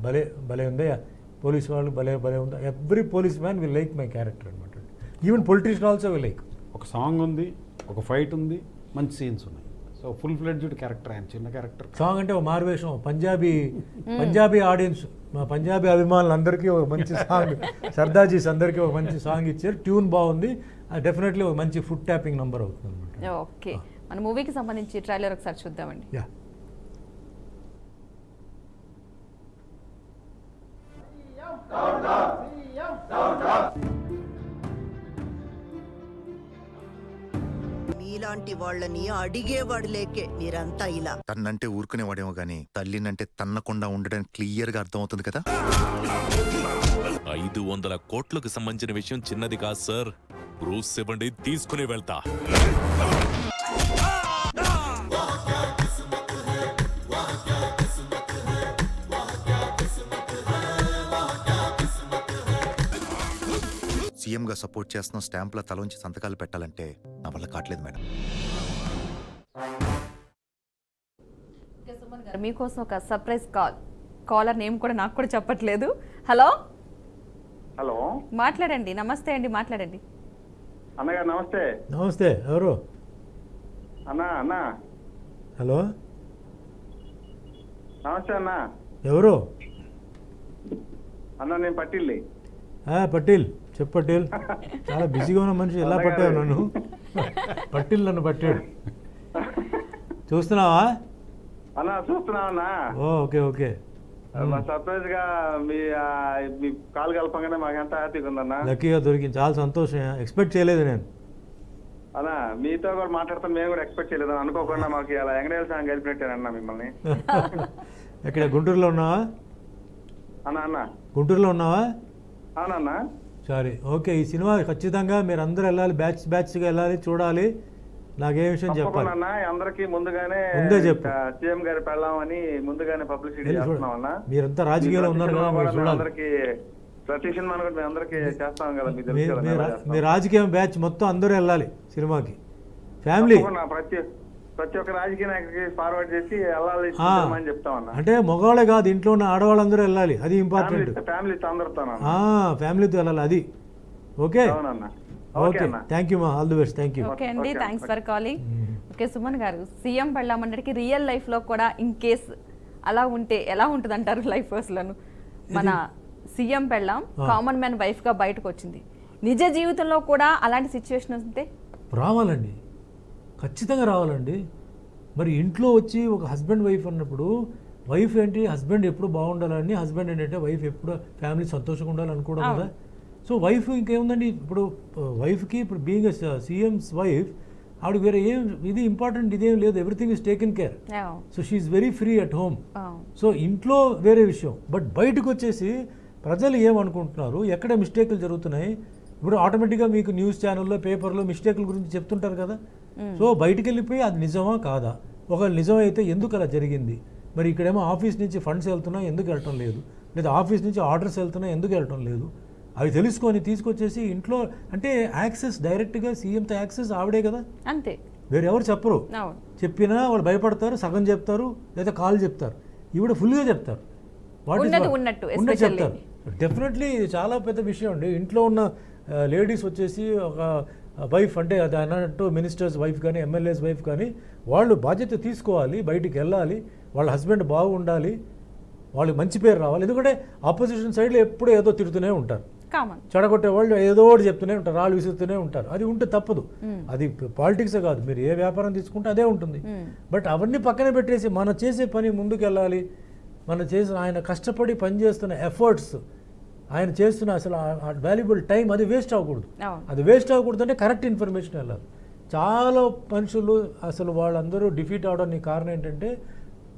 భలే ఉందయ్యా పోలీస్ వాళ్ళు, భలే ఉందా. Every policeman will like my character అనమాట. Even politician also will like. ఒక సాంగ్ ఉంది, ఒక ఫైట్ ఉంది, మంచి సీన్స్ ఉన్నాయి. సో ఫుల్ ఫ్లెడ్జ్డ్ క్యారెక్టర్, ఆయన చిన్న క్యారెక్టర్. సాంగ్ అంటే ఒక మారువేషం, పంజాబీ ఆడియన్స్, మా పంజాబీ అభిమానులందరికీ ఒక మంచి సాంగ్, సర్దాజీస్ అందరికీ ఒక మంచి సాంగ్ ఇచ్చారు. ట్యూన్ బాగుంది, డెఫినెట్లీ ఒక మంచి ఫుట్ ట్యాపింగ్ నంబర్ అవుతుంది అనమాట. ఓకే, మన మూవీకి సంబంధించి ట్రైలర్ ఒకసారి చూద్దామండి. యా, మీలాంటి వాళ్ళని అడిగేవాడు లేకే మీరంతా ఇలా. తన్నంటే ఊరుకునేవాడేమో గానీ తల్లినంటే తన్నకుండా ఉండడానికి క్లియర్ గా అర్థమవుతుంది కదా. 500 కోట్లకు సంబంధించిన విషయం చిన్నది కాదు సార్. ప్రూఫ్స్ ఇవ్వండి, తీసుకుని వెళ్తా. సీఎం గా సపోర్ట్ చేస్తున్న స్టాంప్ ల తలోంచి సంతకాలు పెట్టాలంటే నా వల్ల కావట్లేదు మేడం. మీకోసం ఒక సర్ప్రైజ్ కాలర్ నేమ్ కూడా నాకు కూడా చెప్పట్లేదు. హలో హలో, మాట్లాడండి. నమస్తే అండి, మాట్లాడండి. అన్నగారు నమస్తే. నమస్తే, ఎవరు? అన్నా హలో, నమస్తే అన్న. ఎవరు? అన్న నేను పట్టిల్లి. పటేల్, చెప్పు పటేల్. చాలా బిజీగా ఉన్న మనిషి, ఎలా పట్టావు నన్ను? పటేల్ నన్ను పట్టాడు. చూస్తున్నావా? అన్న చూస్తున్నావన్నా. Okay okay. సర్ప్రైజ్ గా మీ కాల్ కలపంగానే మాకు ఎంత హ్యాపీగా ఉందన్న. లక్కీగా దొరికింది, చాలా సంతోషం. ఎక్స్పెక్ట్ చేయలేదు నేను. అన్న మీతో కూడా మాట్లాడతాం, మేము కూడా ఎక్స్పెక్ట్ చేయలేదు. అనుకోకుండా మాకు అలా ఎంగడేల్ సాంగ్ కలిపినట్టేనన్నా మిమ్మల్ని. ఎక్కడ గుంటూరులో ఉన్నావా? అన్న గుంటూరులో ఉన్నావా? అవునన్నా. సరే, ఓకే. ఈ సినిమా ఖచ్చితంగా మీరు అందరూ వెళ్ళాలి, బ్యాచ్గా వెళ్ళాలి, చూడాలి. నాకే విషయం చెప్పాలి అందరికి ముందుగానే సీఎం గారి పెళ్ళామని ముందుగానే పబ్లిసిటీ చేస్తున్నామన్నా. మీరంతా రాజకీయాల్లో ఉన్నారు కదా, అందరికి ప్రతి సినిమా మేము అందరికి చేస్తాం కదా. మీ రాజకీయ బ్యాచ్ మొత్తం అందరూ వెళ్ళాలి సినిమాకి, ఫ్యామిలీ. ప్రతి ఒక్క రాజకీయ నాయకుడికి ఫార్వర్డ్ చేసి వెళ్ళాలి అని చెప్తామన్నా. అంటే మగవాళ్ళే కాదు, ఇంట్లో ఉన్న ఆడవాళ్ళందరూ వెళ్ళాలి, అది ఇంపార్టెంట్. ఫ్యామిలీతో అందరితో ఫ్యామిలీతో వెళ్ళాలి, అది. ఓకే అవునన్నా. ఓకే, థ్యాంక్ యూ మా, all the best. Thank you. Okay అండి, thanks for calling. Okay Suman గారు, సీఎం పెళ్ళామన్నటికి రియల్ లైఫ్లో కూడా ఇన్ కేస్ అలా ఉంటే ఎలా ఉంటుంది అంటారు లైఫర్స్లను? మన సీఎం పెళ్ళాం కామన్ మ్యాన్ వైఫ్గా బయటకు వచ్చింది, నిజ జీవితంలో కూడా అలాంటి సిచ్యువేషన్ ఉంటే రావాలండి, ఖచ్చితంగా రావాలండి. మరి ఇంట్లో వచ్చి ఒక హస్బెండ్ వైఫ్ అన్నప్పుడు వైఫ్ ఏంటి, హస్బెండ్ ఎప్పుడు బాగుండాలని, హస్బెండ్ ఏంటంటే వైఫ్ ఎప్పుడు ఫ్యామిలీ సంతోషంగా ఉండాలనుకోవడం కదా. సో వైఫ్ ఇంకేముందండి, ఇప్పుడు వైఫ్కి ఇప్పుడు బీయింగ్ సీఎంస్ వైఫ్ ఆవిడ వేరే ఏం ఇది ఇంపార్టెంట్ ఇదేం లేదు, everything is taken care. So she's very free at home. So ఇంట్లో వేరే విషయం, బట్ బయటకు వచ్చేసి ప్రజలు ఏమనుకుంటున్నారు, ఎక్కడ మిస్టేక్లు జరుగుతున్నాయి, ఇప్పుడు ఆటోమేటిక్గా మీకు న్యూస్ ఛానల్లో పేపర్లో మిస్టేక్ల గురించి చెప్తుంటారు కదా. సో బయటికి వెళ్ళిపోయి అది నిజమా కాదా, ఒకవేళ నిజమైతే ఎందుకు అలా జరిగింది, మరి ఇక్కడేమో ఆఫీస్ నుంచి ఫండ్స్ వెళ్తున్నా ఎందుకు వెళ్ళటం లేదు, లేదా ఆఫీస్ నుంచి ఆర్డర్స్ వెళ్తున్నా ఎందుకు వెళ్ళటం లేదు, అవి తెలుసుకొని తీసుకొచ్చేసి ఇంట్లో అంటే యాక్సెస్ డైరెక్ట్గా సీఎంతో యాక్సెస్ ఆవిడే కదా, అంతే, వేరే ఎవరు చెప్పరు. అవును, చెప్పినా వాళ్ళు భయపడతారు, సగం చెప్తారు లేదా కాల్ చెప్తారు, ఈవిడ ఫుల్గా చెప్తారు, ఉన్నది ఉన్నట్టు ఉన్నట్టు చెప్తారు. డెఫినెట్లీ ఇది చాలా పెద్ద విషయం అండి. ఇంట్లో ఉన్న లేడీస్ వచ్చేసి ఒక వైఫ్ అంటే అది అన్నట్టు మినిస్టర్స్ వైఫ్ కానీ ఎమ్మెల్యేస్ వైఫ్ కానీ వాళ్ళు బాధ్యత తీసుకోవాలి, బయటికి వెళ్ళాలి, వాళ్ళ హస్బెండ్ బాగుండాలి, వాళ్ళకి మంచి పేరు రావాలి. ఎందుకంటే ఆపోజిషన్ సైడ్లో ఎప్పుడూ ఏదో తిడుతూనే ఉంటారు, చెడగొట్టే వాళ్ళు ఏదో ఒకటి చెప్తూనే ఉంటారు, రాళ్ళు విసురుతూనే ఉంటారు. అది ఉంటే తప్పదు, అది పాలిటిక్సే కాదు, మీరు ఏ వ్యాపారం తీసుకుంటే అదే ఉంటుంది. బట్ అవన్నీ పక్కన పెట్టేసి మనం చేసే పని ముందుకు వెళ్ళాలి, మనం చేసిన ఆయన కష్టపడి పనిచేస్తున్న ఎఫర్ట్స్, ఆయన చేస్తున్న అసలు వాల్యుబుల్ టైం అది వేస్ట్ అవ్వకూడదు. అది వేస్ట్ అవ్వకూడదు అంటే కరెక్ట్ ఇన్ఫర్మేషన్ వెళ్ళాలి. చాలా మనుషులు అసలు వాళ్ళందరూ డిఫీట్ అవడానికి కారణం ఏంటంటే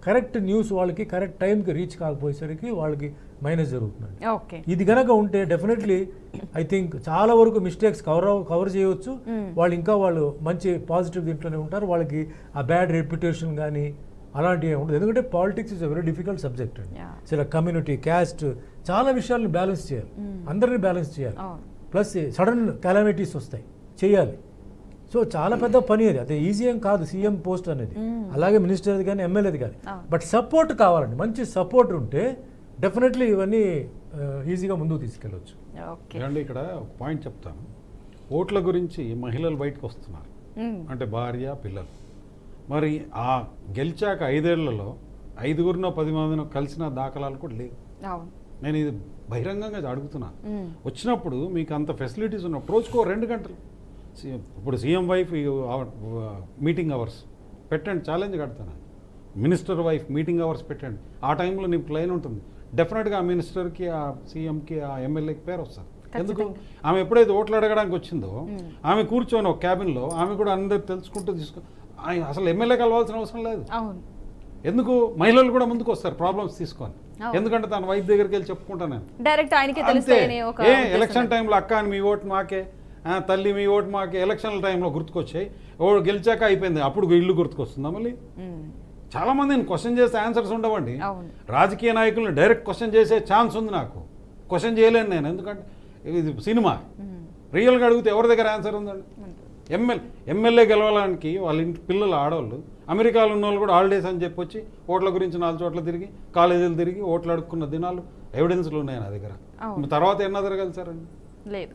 కరెక్ట్ న్యూస్ వాళ్ళకి కరెక్ట్ టైంకి రీచ్ కాకపోయేసరికి వాళ్ళకి మైనస్ జరుగుతుంది. ఇది కనుక ఉంటే డెఫినెట్లీ ఐ థింక్ చాలా వరకు మిస్టేక్స్ కవర్ చేయవచ్చు. వాళ్ళు మంచి పాజిటివ్ దీంట్లోనే ఉంటారు. వాళ్ళకి ఆ బ్యాడ్ రెప్యుటేషన్ కానీ అలాంటివి ఉంటుంది. ఎందుకంటే politics is a very difficult subject అండి. అసలు కమ్యూనిటీ, క్యాస్ట్ చాలా విషయాలను బ్యాలెన్స్ చేయాలి, అందరినీ బ్యాలెన్స్ చేయాలి. ప్లస్ సడన్ క్యాలమిటీస్ వస్తాయి, చేయాలి. సో చాలా పెద్ద పని అది, అదే ఈజీ ఏం కాదు సీఎం పోస్ట్ అనేది, అలాగే మినిస్టర్ది కానీ ఎమ్మెల్యేది కానీ. బట్ సపోర్ట్ కావాలండి, మంచి సపోర్ట్ ఉంటే డెఫినెట్లీ ఇవన్నీ ఈజీగా ముందుకు తీసుకెళ్ళవచ్చు. ఏమండి ఇక్కడ ఒక పాయింట్ చెప్తాను. ఓట్ల గురించి మహిళలు బయటకు వస్తున్నారు, అంటే భార్య పిల్లలు. మరి ఆ గెలిచాక 5 ఏళ్లలో 5గురినో 10 మందినో కలిసిన దాఖలాలు కూడా లేవు. నేను ఇది బహిరంగంగా అడుగుతున్నాను. వచ్చినప్పుడు మీకు అంత ఫెసిలిటీస్ ఉన్నప్పుడు రోజుకో 2 గంటలు ఇప్పుడు సీఎం వైఫ్ మీటింగ్ అవర్స్ పెట్టండి, ఛాలెంజ్ కడతాను. మినిస్టర్ వైఫ్ మీటింగ్ అవర్స్ పెట్టండి, ఆ టైంలో నీకు లైన్ ఉంటుంది. డెఫినెట్గా ఆ మినిస్టర్కి, ఆ సీఎంకి, ఆ ఎమ్మెల్యేకి పేరు వస్తుంది. ఎందుకు? ఆమె ఎప్పుడైతే ఓట్లు అడగడానికి వచ్చిందో ఆమె కూర్చొని ఒక క్యాబిన్లో ఆమె కూడా అందరు తెలుసుకుంటూ అసలు ఎమ్మెల్యే కలవాల్సిన అవసరం లేదు. ఎందుకు? మహిళలు కూడా ముందుకు వస్తారు ప్రాబ్లమ్స్ తీసుకొని. ఎందుకంటే తన వైఫ్ దగ్గరికి వెళ్ళి చెప్పుకుంటాను నేను. ఎలక్షన్ టైంలో అక్క అని మీ ఓటు మాకే, తల్లి మీ ఓటు మాకే ఎలక్షన్ల టైంలో గుర్తుకొచ్చాయి. ఓ గెలిచాక అయిపోయింది, అప్పుడు ఇల్లు గుర్తుకొస్తుందా మళ్ళీ? చాలా మందిని క్వశ్చన్ చేసే ఆన్సర్స్ ఉండవండి. రాజకీయ నాయకులను డైరెక్ట్ క్వశ్చన్ చేసే ఛాన్స్ ఉంది, నాకు క్వశ్చన్ చేయలేను నేను. ఎందుకంటే ఇది సినిమా, రియల్గా అడిగితే ఎవరి దగ్గర ఆన్సర్ ఉందండి? ఎమ్మెల్యే గెలవడానికి వాళ్ళ ఇంటి పిల్లలు, ఆడవాళ్ళు, అమెరికాలో ఉన్న వాళ్ళు కూడా హాలిడేస్ అని చెప్పి వచ్చి ఓట్ల గురించి 4 చోట్ల తిరిగి, కాలేజీలు తిరిగి ఓట్లు అడుక్కున్న దినాలు ఎవిడెన్స్లు ఉన్నాయి నా దగ్గర. తర్వాత ఎన్న జరగలిసారండి? లేదు.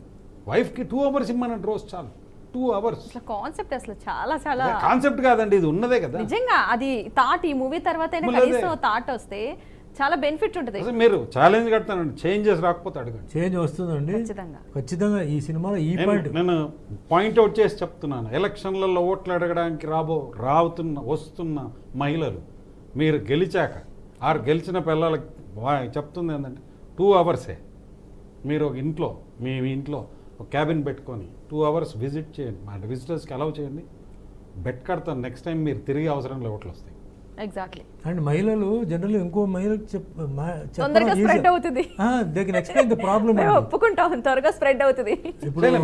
వైఫ్కి 2 hours ఇమ్మనండి రోజు, చాలు. 2 hours కాన్సెప్ట్ అసలు చాలా చాలా కాన్సెప్ట్ కాదండి, ఇది ఉన్నదే కదా నిజంగా. అది థాట్, ఈ మూవీ తర్వాత థాట్ వస్తే చాలా బెనిఫిట్ ఉంటుంది. మీరు ఛాలెంజ్ కడతానండి, చేంజెస్ రాకపోతే అడగండి. చేంజ్ వస్తుందండి ఖచ్చితంగా. ఈ సినిమాలో ఈ పాయింట్ నేను పాయింట్అవుట్ చేసి చెప్తున్నాను. ఎలక్షన్లలో ఓట్లు అడగడానికి వస్తున్న మహిళలు మీరు గెలిచాక, గెలిచిన పిల్లలకి చెప్తుంది ఏంటంటే 2 hours మీరు ఒక ఇంట్లో, మీ ఇంట్లో ఒక క్యాబిన్ పెట్టుకొని 2 hours విజిట్ చేయండి, అంటే విజిటర్స్కి అలౌ చేయండి. బెట్ కడతాను, నెక్స్ట్ టైం మీరు తిరిగి అవసరంలో ఓట్లు వస్తాయి. ఎగ్జాక్ట్లీ. అండ్ మహిళలు జనరల్ ఇంకో మహిళకి తొందరగా స్ప్రెడ్ అవుతుంది. ఒప్పుకుంటాం, త్వరగా స్ప్రెడ్ అవుతుంది.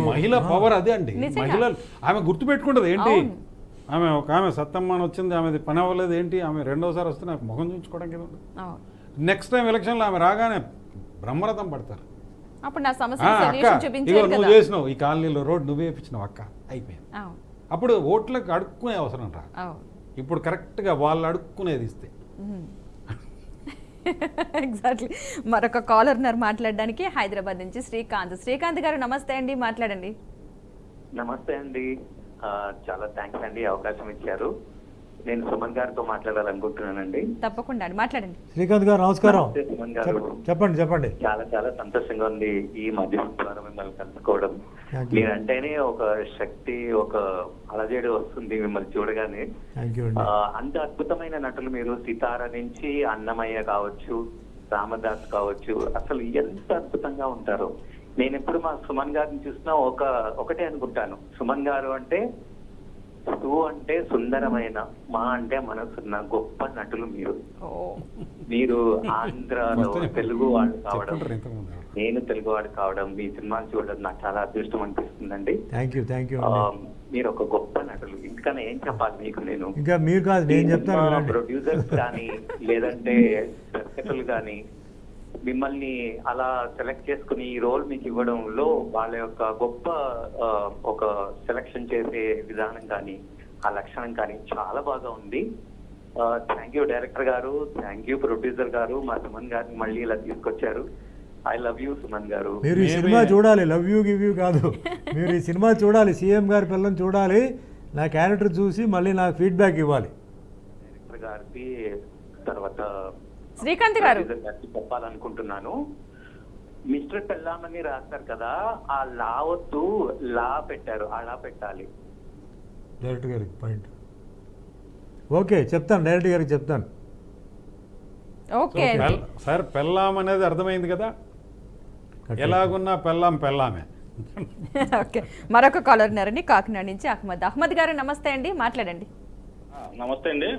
మహిళ పవర్ అదే అండి. మహిళలు ఆమె గుర్తుపెట్టుకుంటుంది ఏంటి, ఆమె సత్తమ్మ అని వచ్చింది, ఆమెది పని అవ్వలేదు ఏంటి, ఆమె 2వసారి వస్తే నాకు ముఖం చూపించుకోవడానికి ఏదో. నెక్స్ట్ టైం ఎలక్షన్లో ఆమె రాగానే బ్రహ్మరథం పడతారు. అప్పుడు నా సమస్య నువ్వు చేసినావు, ఈ కాలనీలో రోడ్ నువ్వే వేయించినావు అక్క, అయిపోయింది. అప్పుడు ఓట్లకు అడుక్కునే అవసరం రా. ఇప్పుడు కరెక్ట్గా వాళ్ళు అడుక్కునేది ఇస్తే. ఎగ్జాక్ట్లీ. మరొక కాలర్ మాట్లాడడానికి హైదరాబాద్ నుంచి శ్రీకాంత్ గారు, నమస్తే అండి, మాట్లాడండి. నమస్తే అండి, చాలా థ్యాంక్స్ అండి, అవకాశం ఇచ్చారు. నేను సుమన్ గారితో మాట్లాడాలనుకుంటున్నానండి. తప్పకుండా మాట్లాడండి. శ్రీకాంత్ గారు నమస్కారం. సుమన్ గారు చెప్పండి. చాలా చాలా సంతోషంగా ఉంది ఈ మధ్యస్థ ద్వారా మిమ్మల్ని కలుసుకోవడం. మీరంటేనే ఒక శక్తి, ఒక అలజడి వస్తుంది మిమ్మల్ని చూడగానే. అంత అద్భుతమైన నటులు మీరు. సితార నుంచి అన్నమయ్య కావచ్చు, రామదాస్ కావచ్చు, అసలు ఎంత అద్భుతంగా ఉంటారు. నేను ఎప్పుడు మా సుమన్ గారిని చూసినా ఒకటే అనుకుంటాను, సుమన్ గారు అంటే సు అంటే సుందరమైన, మా అంటే మనసున్న గొప్ప నటులు మీరు. మీరు ఆంధ్రాలో తెలుగు వాళ్ళు కావడం, నేను తెలుగువాడు కావడం, మీ సినిమాలు చూడడం నాకు చాలా అదృష్టం అనిపిస్తుందండి. Thank you. మీరు ఒక గొప్ప నటులు. ఇంతకన్నా ఏం చెప్పాలి మీకు నేను? ఇంకా మీరు కాదు, నేను చెప్తాను వినండి. ప్రొడ్యూసర్స్ కానీ లేదంటే దర్శకులు కానీ మిమ్మల్ని అలా సెలెక్ట్ చేసుకుని ఈ రోల్ మీకు ఇవ్వడంలో వాళ్ళ యొక్క గొప్ప ఒక సెలెక్షన్ చేసే విధానం కానీ ఆ లక్షణం కానీ చాలా బాగా ఉంది. థ్యాంక్ యూ డైరెక్టర్ గారు, థ్యాంక్ యూ ప్రొడ్యూసర్ గారు, మా సుమన్ గారిని మళ్ళీ ఇలా తీసుకొచ్చారు. ఐ లవ్ యూ సుమన్ గారు. మీరు ఈ సినిమా చూడాలి, లవ్ యూ గివ్ యూ కాదు, మీరు ఈ సినిమా చూడాలి, సీఎం గారి పిల్లల్ని చూడాలి, నా క్యారెక్టర్ చూసి మళ్ళీ నాకు ఫీడ్బ్యాక్ ఇవ్వాలి. డైరెక్టర్ గారికి తర్వాత శ్రీకాంత్ గారు చెప్పాలనుకుంటున్నాను. మిస్టర్ పెల్లామని రాస్తారు కదా, ఆ లా వద్దు లా పెట్టారు, అలా పెట్టాలి. డైరెక్టర్ గారికి పాయింట్ ఓకే చెప్తాను, డైరెక్టర్ గారికి చెప్తాను. ఓకే సార్ పెళ్ళాం అనేది అర్థమైంది కదా, ఎలాగున్నా పెళ్ళామే. ఓకే, మరొక కాలర్ ఉన్నారండి కాకినాడ నుంచి అహ్మద్. అహ్మద్ గారు నమస్తే అండి, మాట్లాడండి. నమస్తే అండి.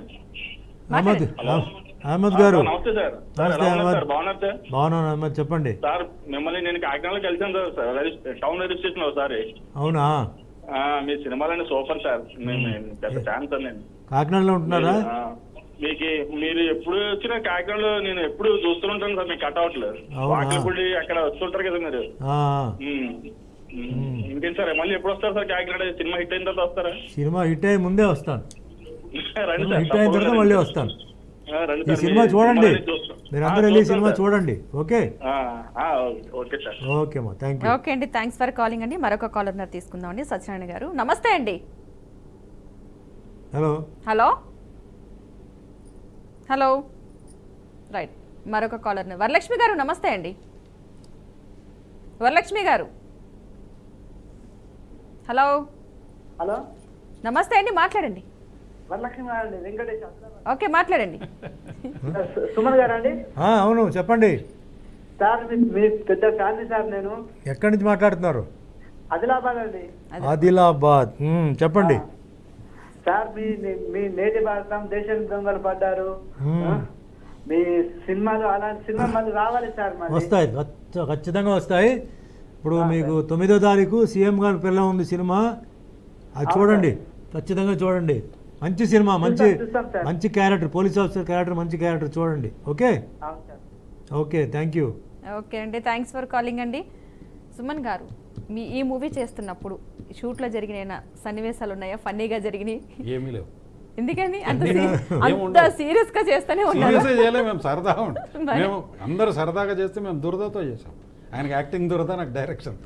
అహ్మద్ గారు నమస్తే సార్. నమస్తే అహ్మద్. బాగున్నారు సార్? బాగున్నాను అహ్మద్, చెప్పండి సార్ మిమ్మల్ని నేను కాకినాడలో కలిసాను సార్, టౌన్ రిజిస్ట్రేషన్ ఒకసారి. అవునా? మీ సినిమాలన్నీ సూపర్ సార్, పెద్ద ఫ్యాన్ సార్ నేను. కాకినాడలో ఉంటున్నారా? మీకు మీరు ఎప్పుడు వచ్చినా కాకినాడలో నేను ఎప్పుడు చూస్తుంటాను సార్, మీకు కట్అవుట్లు వాకిలపూడి అక్కడ వస్తుంటారు కదా మీరు. ఇంకేం సార్ మళ్ళీ ఎప్పుడు వస్తారు సార్ కాకినాడ? సినిమా హిట్ అయిన తర్వాత వస్తారా? సినిమా హిట్ అయ్యి ముందే వస్తాను, రండి హిట్ అయిన తర్వాత మళ్ళీ వస్తాను. రండి ఈ సార్, సినిమా చూడండి, మీరు అందరూ వెళ్ళి సినిమా సార్. చూడండి. Okay okay sir. ఓకే అమ్మా, థ్యాంక్ యూ. ఓకే అండి, థ్యాంక్స్ ఫర్ కాలింగ్ అండి. మరొక కాలర్ ఉన్నారు, తీసుకుందామండి. సత్యనారాయణ గారు నమస్తే అండి. హలో హలో హలో రైట్, మరొక కాలర్ ఉన్నారు. వరలక్ష్మి గారు నమస్తే అండి. వరలక్ష్మి గారు హలో. హలో నమస్తే అండి, మాట్లాడండి. వరలక్ష్మి గారండి, వెంకటేష్. ఓకే మాట్లాడండి. సుమన్ గారు అండి? అవును చెప్పండి సార్, మీ పెద్ద ఫ్యామిలీ సార్. నేను ఎక్కడి నుంచి మాట్లాడుతున్నారు? ఆదిలాబాద్ అండి. ఆదిలాబాద్, చెప్పండి సార్. మీ నేటి భారతం, దేశం దొంగలు పడ్డారు, మీ సినిమాలు, అలాంటి సినిమా మళ్ళీ రావాలి సార్. వస్తాయి, ఖచ్చితంగా వస్తాయి. ఇప్పుడు మీకు 9వ తారీఖు సీఎం గారి పిల్ల ఉంది సినిమా, అది చూడండి, ఖచ్చితంగా చూడండి. మంచి సినిమా, మంచి క్యారెక్టర్, పోలీస్ ఆఫీసర్ క్యారెక్టర్, మంచి క్యారెక్టర్, చూడండి. Okay okay, thank you. Okay అండి, థ్యాంక్స్ ఫర్ కాలింగ్ అండి. సుమన్ గారు, ఈ మూవీ చేస్తున్నప్పుడు షూట్లో జరిగిన సన్నివేశాలు ఉన్నాయా? ఫన్నీగా జరిగినాయి? ఏమీ లేవు. ఎందుకని అంత సీరియస్ గా చేస్తూనే ఉన్నారు? మేము సరదాగా ఉంటాం, మేము అందరూ సరదాగా చేస్తే మేము దురదతో చేసాం. ఆయనకి యాక్టింగ్ దురద, నాకు డైరెక్షన్.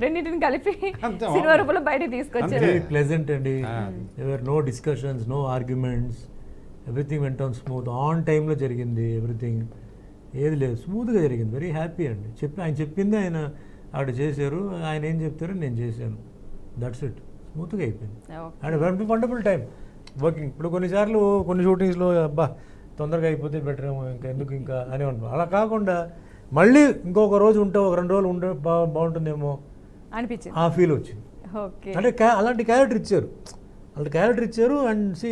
రెండింటిని కలిపి సినిమా రూపంలో బయటకు తీసుకొచ్చారు. వెరీ ప్లెజెంట్ అండి. There no discussions, no arguments, everything went on smooth. On టైంలో జరిగింది ఎవ్రీథింగ్, ఏది లేదు, స్మూత్గా జరిగింది. వెరీ హ్యాపీ అండి. ఆయన చెప్పింది ఆయన ఆవిడ చేశారు, ఆయన ఏం చెప్తారో నేను చేశాను, దట్స్ ఇట్. స్మూత్గా అయిపోయింది. And wonderful time working. ఇప్పుడు కొన్నిసార్లు కొన్ని షూటింగ్స్లో అబ్బా తొందరగా అయిపోతే బెటర్ ఏమో, ఇంకా ఎందుకు ఇంకా అని ఉంటాం. అలా కాకుండా మళ్ళీ ఇంకొక రోజు ఉంటే, ఒక 2 రోజులు ఉంటే బాగుంటుందేమో అనిపించింది, ఆ ఫీల్ వచ్చింది. అంటే అలాంటి క్యారెక్టర్ ఇచ్చారు. అండ్ సి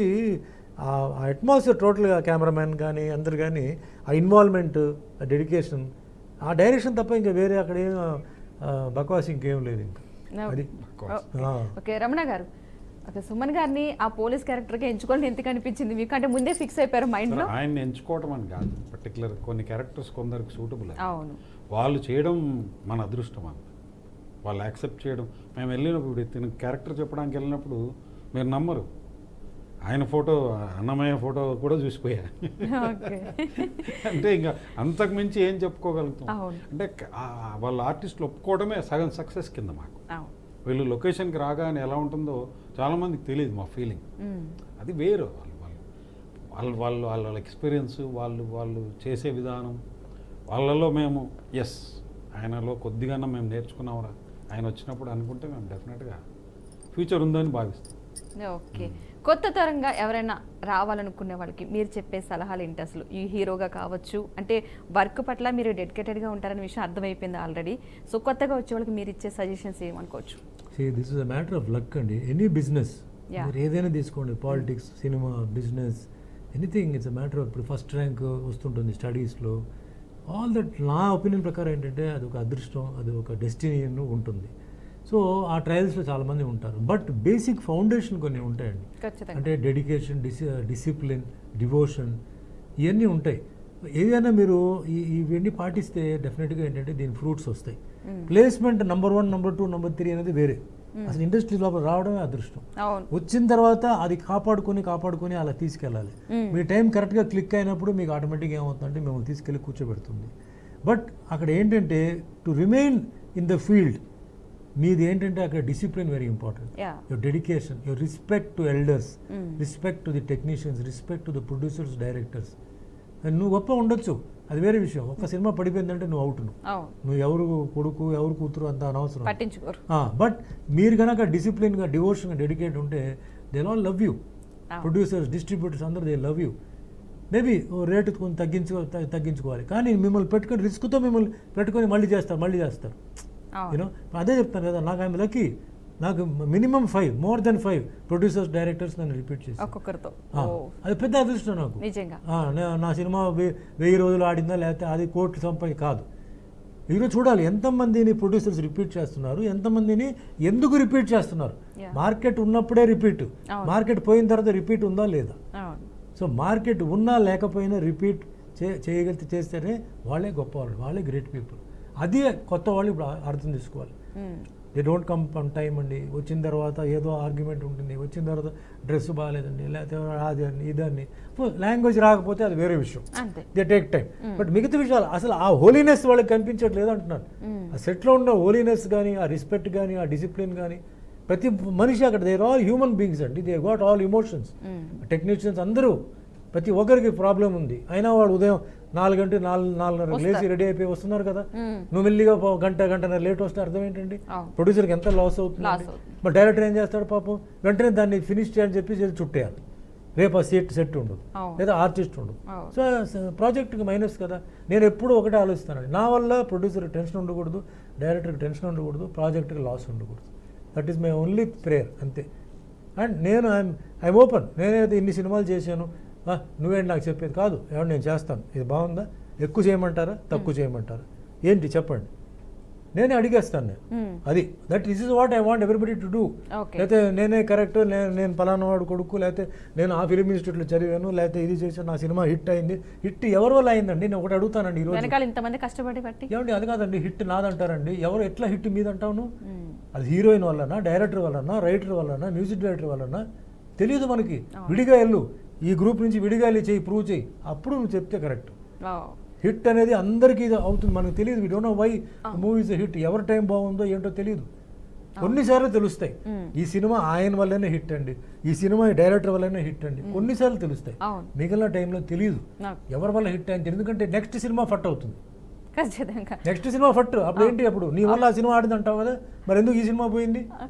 ఆ అట్మాస్ఫియర్ టోటల్గా, కెమెరామ్యాన్ కానీ అందరు కానీ, ఆ ఇన్వాల్వ్మెంట్, ఆ డెడికేషన్, ఆ డైరెక్షన్ తప్ప ఇంకా వేరే అక్కడ ఏం బక్వాస్ ఇంకేం లేదు ఇంకా. అది ఓకే. రమణ గారు, ఓకే, సుమన్ గారిని ఆ పోలీస్ క్యారెక్టర్గా ఎంచుకోవాలని ఎందుకు అనిపించింది మీకు? అంటే ముందే ఫిక్స్ అయిపోయారు మైండ్లో? ఆయన్ని ఎంచుకోవడం అని కాదు, పర్టికులర్ కొన్ని క్యారెక్టర్స్ కొందరికి సూటబుల్. అవును, వాళ్ళు చేయడం మన అదృష్టం అంత, వాళ్ళు యాక్సెప్ట్ చేయడం. మేము వెళ్ళినప్పుడు, తిన క్యారెక్టర్ చెప్పడానికి వెళ్ళినప్పుడు మీరు నమ్మరు, ఆయన ఫోటో, అన్నమయ్య ఫోటో కూడా చూసిపోయా. అంటే ఇంకా అంతకు మించి ఏం చెప్పుకోగలుగుతాం? అంటే వాళ్ళ ఆర్టిస్టులు ఒప్పుకోవడమే సగం సక్సెస్ కింద మాకు. వీళ్ళు లొకేషన్కి రాగానే ఎలా ఉంటుందో చాలామందికి తెలియదు, మా ఫీలింగ్ అది వేరు. వాళ్ళ ఎక్స్పీరియన్స్, వాళ్ళు చేసే విధానం, వాళ్ళలో మేము ఎస్ ఆయనలో కొద్దిగా మేము నేర్చుకున్నామరా ఆయన వచ్చినప్పుడు అనుకుంటే మేము డెఫినెట్గా ఫ్యూచర్ ఉందని భావిస్తాం. ఓకే, కొత్త తరంగా ఎవరైనా రావాలనుకునే వాళ్ళకి మీరు చెప్పే సలహాలు ఏంటి అసలు? ఈ హీరోగా కావచ్చు, అంటే వర్క్ పట్ల మీరు డెడికేటెడ్గా ఉంటారనే విషయం అర్థమైపోయింది ఆల్రెడీ. సో కొత్తగా వచ్చే వాళ్ళకి మీరు ఇచ్చే సజెషన్స్ ఏమనుకోవచ్చు? This is a matter of luck అండి. ఎనీ బిజినెస్ మీరు ఏదైనా తీసుకోండి, politics, cinema, business, anything, it's a matter of. ఇప్పుడు ఫస్ట్ ర్యాంక్ వస్తుంటుంది స్టడీస్లో, ఆల్ దట్. నా ఒపీనియన్ ప్రకారం ఏంటంటే అది ఒక అదృష్టం, అది ఒక డెస్టినీ ఉంటుంది. సో ఆ ట్రయల్స్లో చాలామంది ఉంటారు. బట్ బేసిక్ ఫౌండేషన్ కొన్ని ఉంటాయండి. ఖచ్చితంగా. అంటే డెడికేషన్, డిసిప్లిన్, డివోషన్, ఇవన్నీ ఉంటాయి. ఏదైనా మీరు ఇవన్నీ పాటిస్తే డెఫినెట్గా ఏంటంటే దీని ఫ్రూట్స్ వస్తాయి. ప్లేస్మెంట్ నెంబర్ 1, నెంబర్ 2, నెంబర్ 3 అనేది వేరే. అసలు ఇండస్ట్రీ లోపల రావడమే అదృష్టం. వచ్చిన తర్వాత అది కాపాడుకొని అలా తీసుకెళ్ళాలి. మీ టైం కరెక్ట్గా క్లిక్ అయినప్పుడు మీకు ఆటోమేటిక్గా ఏమవుతుందంటే మిమ్మల్ని తీసుకెళ్ళి కూర్చోబెడుతుంది. బట్ అక్కడ ఏంటంటే to remain in the field మీది ఏంటంటే అక్కడ discipline very important. Your dedication, your respect to elders, respect to the technicians, respect to the producers, directors. నువ్వు గొప్ప ఉండొచ్చు, అది వేరే విషయం. ఒక్క సినిమా పడిపోయిందంటే నువ్వు అవుట్. నువ్వు ఎవరు కొడుకు ఎవరు కూతురు అంత అనవసరం. బట్ మీరు కనుక డిసిప్లిన్గా, డివోషన్గా, డెడికేట్ ఉంటే they all love you. Producers, distributors అందరూ they love you. Maybe rate కొంచెం తగ్గించుకోవాలి, కానీ మిమ్మల్ని పెట్టుకొని రిస్క్తో మిమ్మల్ని పెట్టుకొని మళ్ళీ చేస్తారు. యూనో అదే చెప్తాను కదా, నాకు ఐఎమ్ లక్కీ. నాకు minimum 5, more than 5 producers, directors నన్ను రిపీట్ చేసి అది పెద్ద అదృష్టం నాకు. నా సినిమా 1000 రోజులు ఆడిందా లేకపోతే అది కోట్లు సంపాది కాదు. ఈరోజు చూడాలి ఎంతమందిని ప్రొడ్యూసర్స్ రిపీట్ చేస్తున్నారు, ఎంతమందిని ఎందుకు రిపీట్ చేస్తున్నారు. మార్కెట్ ఉన్నప్పుడే రిపీట్, మార్కెట్ పోయిన తర్వాత రిపీట్ ఉందా లేదా. సో మార్కెట్ ఉన్నా లేకపోయినా రిపీట్ చేయగలిగితే చేస్తేనే వాళ్ళే గొప్పవాళ్ళు, వాళ్ళే గ్రేట్ పీపుల్. అది కొత్త వాళ్ళు ఇప్పుడు అర్థం చేసుకోవాలి. They don't come on time అండి. వచ్చిన తర్వాత ఏదో ఆర్గ్యుమెంట్ ఉంటుంది, వచ్చిన తర్వాత డ్రెస్ బాగాలేదండి, లేకపోతే అదని ఇదని. లాంగ్వేజ్ రాకపోతే అది వేరే విషయం, దే టేక్ టైం. బట్ మిగతా విషయాలు అసలు ఆ హోలీనెస్ వాళ్ళకి కనిపించట్లేదు అంటున్నాను. ఆ సెట్లో ఉన్న హోలీనెస్ కానీ, ఆ రెస్పెక్ట్ కానీ, ఆ డిసిప్లిన్ కానీ, ప్రతి మనిషి అక్కడ they are all human beings అండి. They got all emotions. Technicians అందరూ ప్రతి ఒక్కరికి ప్రాబ్లం ఉంది. అయినా వాడు ఉదయం 4 గంటలు 4:30 లేచి రెడీ అయిపోయి వస్తున్నారు కదా. నువ్వు మెల్లిగా గంటన్నర లేట్ వస్తే అర్థం ఏంటండి? ప్రొడ్యూసర్కి ఎంత లాస్ అవుతుంది. బట్ డైరెక్టర్ ఏం చేస్తాడు పాపం, వెంటనే దాన్ని ఫినిష్ చేయాలని చెప్పి చుట్టేయాలి. రేపు ఆ సెట్ ఉండదు, లేదా ఆర్టిస్ట్ ఉండదు. సో ప్రాజెక్ట్కి మైనస్ కదా. నేను ఎప్పుడూ ఒకటే ఆలోచిస్తానండి, నా వల్ల ప్రొడ్యూసర్కి టెన్షన్ ఉండకూడదు, డైరెక్టర్కి టెన్షన్ ఉండకూడదు, ప్రాజెక్ట్కి లాస్ ఉండకూడదు. That is my only prayer, అంతే. అండ్ నేను ఐఎమ్ ఓపెన్. నేనైతే ఇన్ని సినిమాలు చేశాను, నువ్వేంటి నాకు చెప్పేది కాదు, ఏమన్నా నేను చేస్తాను, ఇది బాగుందా, ఎక్కువ చేయమంటారా, తక్కువ చేయమంటారా, ఏంటి చెప్పండి, నేనే అడిగేస్తాను. అది this is what I want everybody to do. లేకపోతే నేనే కరెక్ట్, నేను పలానా వాడు కొడుకు, లేకపోతే నేను ఆ ఫిలిం ఇన్స్టిట్యూట్లో చదివాను, లేకపోతే ఇది చేశాను, నా సినిమా హిట్ అయింది. హిట్ ఎవరి వల్ల అయిందండి? నేను ఒకటి అడుగుతానండి, ఈరోజు ఇంతమంది కష్టపడి ఏమండి అది కాదండి, హిట్ నాదంటారండి. ఎవరు ఎట్లా హిట్ మీద అంటాను? అది హీరోయిన్ వల్లనా, డైరెక్టర్ వల్లనా, రైటర్ వల్లనా, మ్యూజిక్ డైరెక్టర్ వల్లనా తెలియదు మనకి. విడిగా వెళ్ళు, ఈ గ్రూప్ నుంచి విడిగా వెళ్ళి చేయి, ప్రూవ్ చేయి, అప్పుడు నువ్వు చెప్తే కరెక్ట్. హిట్ అనేది అందరికీ అవుతుంది, మనకు తెలియదు. We don't know why movies hit. ఎవరి టైం బాగుందో ఏంటో తెలియదు. కొన్నిసార్లు తెలుస్తాయి, ఈ సినిమా ఆయన వల్లనే హిట్ అండి, ఈ సినిమా డైరెక్టర్ వల్లనే హిట్ అండి, కొన్నిసార్లు తెలుస్తాయి. మిగిలిన టైంలో తెలియదు ఎవరి వల్ల హిట్ అయింది. ఎందుకంటే నెక్స్ట్ సినిమా ఫట్ అవుతుంది, నెక్స్ట్ సినిమా ఫట్. అప్పుడు ఏంటి, అప్పుడు నీ వల్ల ఆ సినిమా ఆడింది అంటావు కదా, మరి ఎందుకు ఈ సినిమా పోయింది?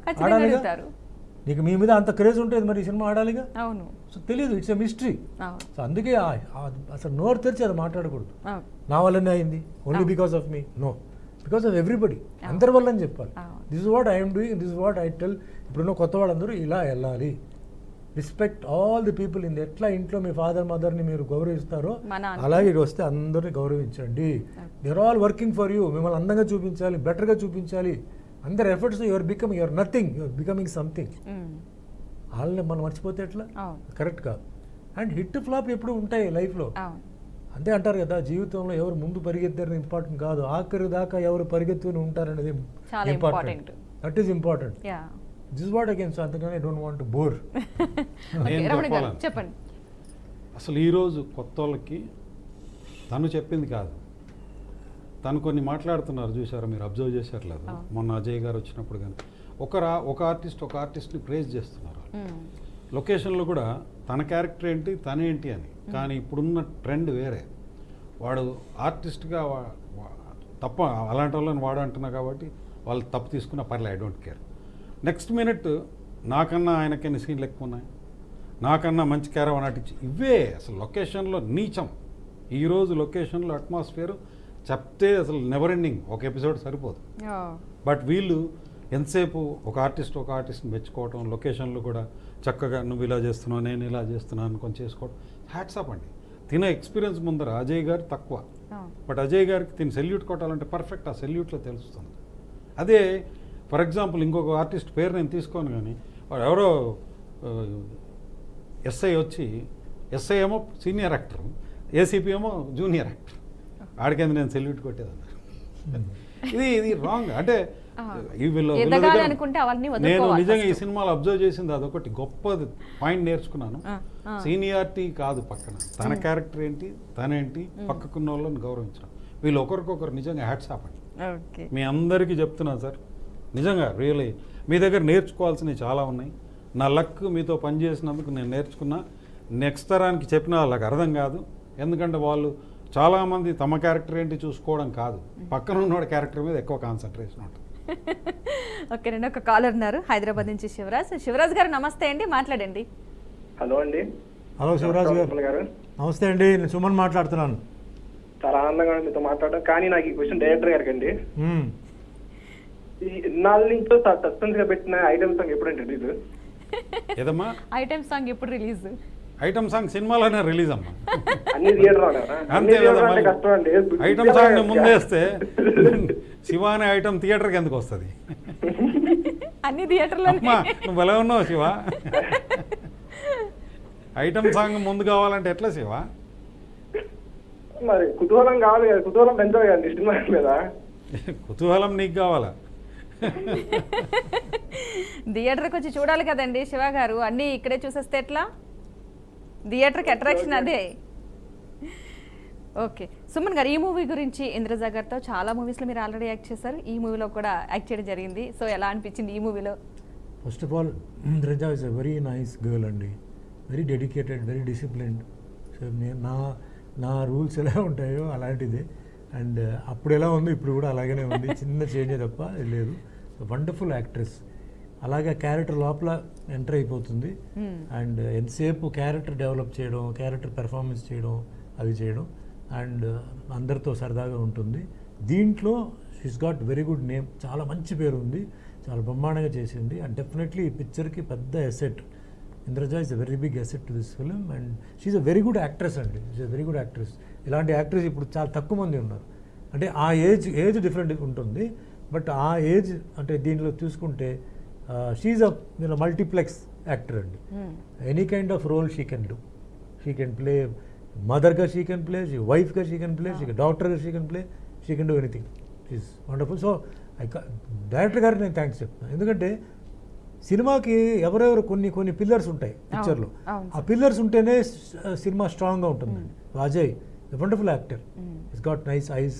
ఆడాలిగా, నీకు మీ మీద అంత క్రేజ్ ఉంటుంది, మరి ఈ సినిమా ఆడాలిగా. సో తెలియదు, ఇట్స్ ఎ మిస్టరీ. సో అందుకే అసలు నోరు తెరిచి అది మాట్లాడకూడదు. నా వల్లనే అయింది, only because of me, no, because of everybody, అందరి వల్ల అని చెప్పాలి. This is what I'm doing, this is what I tell. ఇప్పుడున్న కొత్త వాళ్ళందరూ ఇలా వెళ్ళాలి. Respect all the people in ఎట్లా ఇంట్లో మీ ఫాదర్ మదర్ని మీరు గౌరవిస్తారో అలాగే వస్తే అందరినీ గౌరవించండి. They are all working for you. మిమ్మల్ని అందంగా చూపించాలి, బెటర్గా చూపించాలి. అందరి efforts your becoming, your nothing, your becoming something. వాళ్ళని మనం మర్చిపోతే ఎట్లా? కరెక్ట్ కాదు. అండ్ హిట్ ఫ్లాప్ ఎప్పుడు ఉంటాయి లైఫ్లో. అంతే అంటారు కదా, జీవితంలో ఎవరు ముందు పరిగెత్తారని ఇంపార్టెంట్ కాదు, ఆఖరి దాకా ఎవరు పరిగెత్తుని ఉంటారనేది important. That is important. This what I can say. అంతకని I don't want to bore. చెప్పండి. అసలు ఈరోజు కొత్త వాళ్ళకి తను చెప్పింది కాదు, తను కొన్ని మాట్లాడుతున్నారు చూసారా, మీరు అబ్జర్వ్ చేశారు. మొన్న అజయ్ గారు వచ్చినప్పుడు కానీ ఒక ఆర్టిస్ట్ని ప్రేజ్ చేస్తున్నారు. లొకేషన్లో కూడా తన క్యారెక్టర్ ఏంటి, తనేంటి అని. కానీ ఇప్పుడున్న ట్రెండ్ వేరే. వాడు ఆర్టిస్ట్గా తప్ప అలాంటి వాళ్ళని వాడు అంటున్నా కాబట్టి వాళ్ళు తప్పు తీసుకున్నా పర్లే, I don't care. Next minute నాకన్నా ఆయనకైనా సీన్లు ఎక్కువ ఉన్నాయి, నాకన్నా మంచి క్యారవాన్ నటించి, ఇవే అసలు లొకేషన్లో నీచం. ఈరోజు లొకేషన్లో అట్మాస్ఫియర్ చెప్తే అసలు నెవర్ ఎండింగ్, ఒక ఎపిసోడ్ సరిపోదు. బట్ వీళ్ళు ఎంతసేపు ఒక ఆర్టిస్ట్ని మెచ్చుకోవటం, లొకేషన్లు కూడా చక్కగా నువ్వు ఇలా చేస్తున్నావు, నేను ఇలా చేస్తున్నాను అనుకొని చేసుకోవడం, హ్యాట్స్ ఆఫ్ అండి. తిన ఎక్స్పీరియన్స్ ముందర అజయ్ గారు తక్కువ, బట్ అజయ్ గారికి తిని సెల్యూట్ కొట్టాలంటే పర్ఫెక్ట్ ఆ సెల్యూట్లో తెలుస్తుంది. అదే ఫర్ ఎగ్జాంపుల్ ఇంకొక ఆర్టిస్ట్ పేరు నేను తీసుకోను కానీ వాడు ఎవరో ఎస్ఐ వచ్చి ఎస్ఐ ఏమో సీనియర్ యాక్టర్, ఏసీపీ ఏమో జూనియర్ యాక్టర్, ఆడికింద నేను సెల్యూట్ కొట్టేదన్నారు. ఇది రాంగ్. అంటే నేను నిజంగా ఈ సినిమాలో అబ్జర్వ్ చేసింది అదొకటి గొప్ప పాయింట్ నేర్చుకున్నాను. సీనియారిటీ కాదు పక్కన, తన క్యారెక్టర్ ఏంటి, తనేంటి, పక్కకున్న వాళ్ళని గౌరవించడం. వీళ్ళు ఒకరికొకరు నిజంగా హ్యాట్స్ ఆఫ్ అండి. మీ అందరికీ చెప్తున్నాను సార్, నిజంగా రియలీ మీ దగ్గర నేర్చుకోవాల్సినవి చాలా ఉన్నాయి. నా లక్ మీతో పనిచేసినందుకు నేను నేర్చుకున్నా. నెక్స్ట్ తరానికి చెప్పిన వాళ్ళకి అర్థం కాదు, ఎందుకంటే వాళ్ళు చాలామంది తమ క్యారెక్టర్ ఏంటి చూసుకోవడం కాదు, పక్కన ఉన్నవాడి క్యారెక్టర్ మీద ఎక్కువ కాన్సన్ట్రేషన్ ఉంటుంది. ఓకేనండి, ఒక కాలర్ ఉన్నారు హైదరాబాద్ నుంచి, శివరాజ్. శివరాజ్ గారు నమస్తే అండి, మాట్లాడండి. హలో అండి. హలో శివరాజ్ గారు. నమస్తే అండి, నేను సుమన్ మాట్లాడుతున్నాను. చాలా ఆనందంగా మీతో మాట్లాడడం. కానీ నాకు ఈ క్వశ్చన్ డైరెక్టర్ గారికి అండి. ఈ 4 నుంచి సస్పెన్స్ గా పెట్టిన ఐటమ్ సాంగ్ ఎప్పుడంటే రిలీజ్? ఏదమ్మా ఐటమ్ సాంగ్ ఎప్పుడు రిలీజ్? ఐటమ్ సాంగ్ సినిమాలోనే రిలీజ్ అమ్మా. అన్ని థియేటర్ అంతే కదా. ఐటమ్ సాంగ్ ముందేస్తే శివ అనే ఐటమ్ థియేటర్కి ఎందుకు వస్తుంది? అన్ని థియేటర్లో. నువ్వు ఎలా ఉన్నావు శివ? ఐటమ్ సాంగ్ ముందు కావాలంటే ఎట్లా శివ? మరి కుతూహలం కావాలి కదా, కుతూహలం పెంచాలి కదండి సినిమా మీద. కుతూహలం నీకు కావాలా? థియేటర్కి వచ్చి చూడాలి కదండి శివ గారు, అన్నీ ఇక్కడే చూసేస్తే ఎట్లా? థియేటర్కి అట్రాక్షన్ అదే. ఓకే సుమన్ గారు, ఈ మూవీ గురించి ఇంద్రజ గారితో చాలా మూవీస్లో మీరు ఆల్రెడీ యాక్ట్ చేశారు, ఈ మూవీలో కూడా యాక్ట్ చేయడం జరిగింది. సో ఎలా అనిపించింది ఈ మూవీలో? First of all Indraja is a very nice girl అండి, very dedicated, very disciplined. So నా రూల్స్ ఎలా ఉంటాయో అలాంటిది. అండ్ అప్పుడు ఎలా ఉందో ఇప్పుడు కూడా అలాగనే ఉంది, చిన్న చేంజ్ తప్ప లేదు. Wonderful actress. అలాగే క్యారెక్టర్ లోపల ఎంటర్ అయిపోతుంది. అండ్ ఎంతసేపు క్యారెక్టర్ డెవలప్ చేయడం, క్యారెక్టర్ పెర్ఫార్మెన్స్ చేయడం, అవి చేయడం, అండ్ అందరితో సరదాగా ఉంటుంది. దీంట్లో she's got very good name, చాలా మంచి పేరు ఉంది, చాలా బ్రహ్మాండంగా చేసింది. అండ్ డెఫినెట్లీ ఈ పిక్చర్కి పెద్ద asset. Indraja is a very big asset to this film. And she's a very good actress అండి, she's a very good actress. ఇలాంటి యాక్ట్రెస్ ఇప్పుడు చాలా తక్కువ మంది ఉన్నారు. అంటే ఆ ఏజ్ డిఫరెంట్ ఉంటుంది, బట్ ఆ ఏజ్ అంటే దీనిలో చూసుకుంటే షీఈ్ అ మల్టీప్లెక్స్ యాక్టర్ అండి. Any kind of role she can do. She can play మదర్గా, షీ కెన్ ప్లే, షీ వైఫ్గా షీ కెన్ ప్లే, షీ డాక్టర్గా she can play, she can do anything. She's wonderful. So director గారికి నేను థ్యాంక్స్ చెప్తాను, ఎందుకంటే సినిమాకి ఎవరెవరు కొన్ని పిల్లర్స్ ఉంటాయి పిక్చర్లో, ఆ పిల్లర్స్ ఉంటేనే సినిమా స్ట్రాంగ్గా ఉంటుందండి. Ajay wonderful actor, is got nice ice,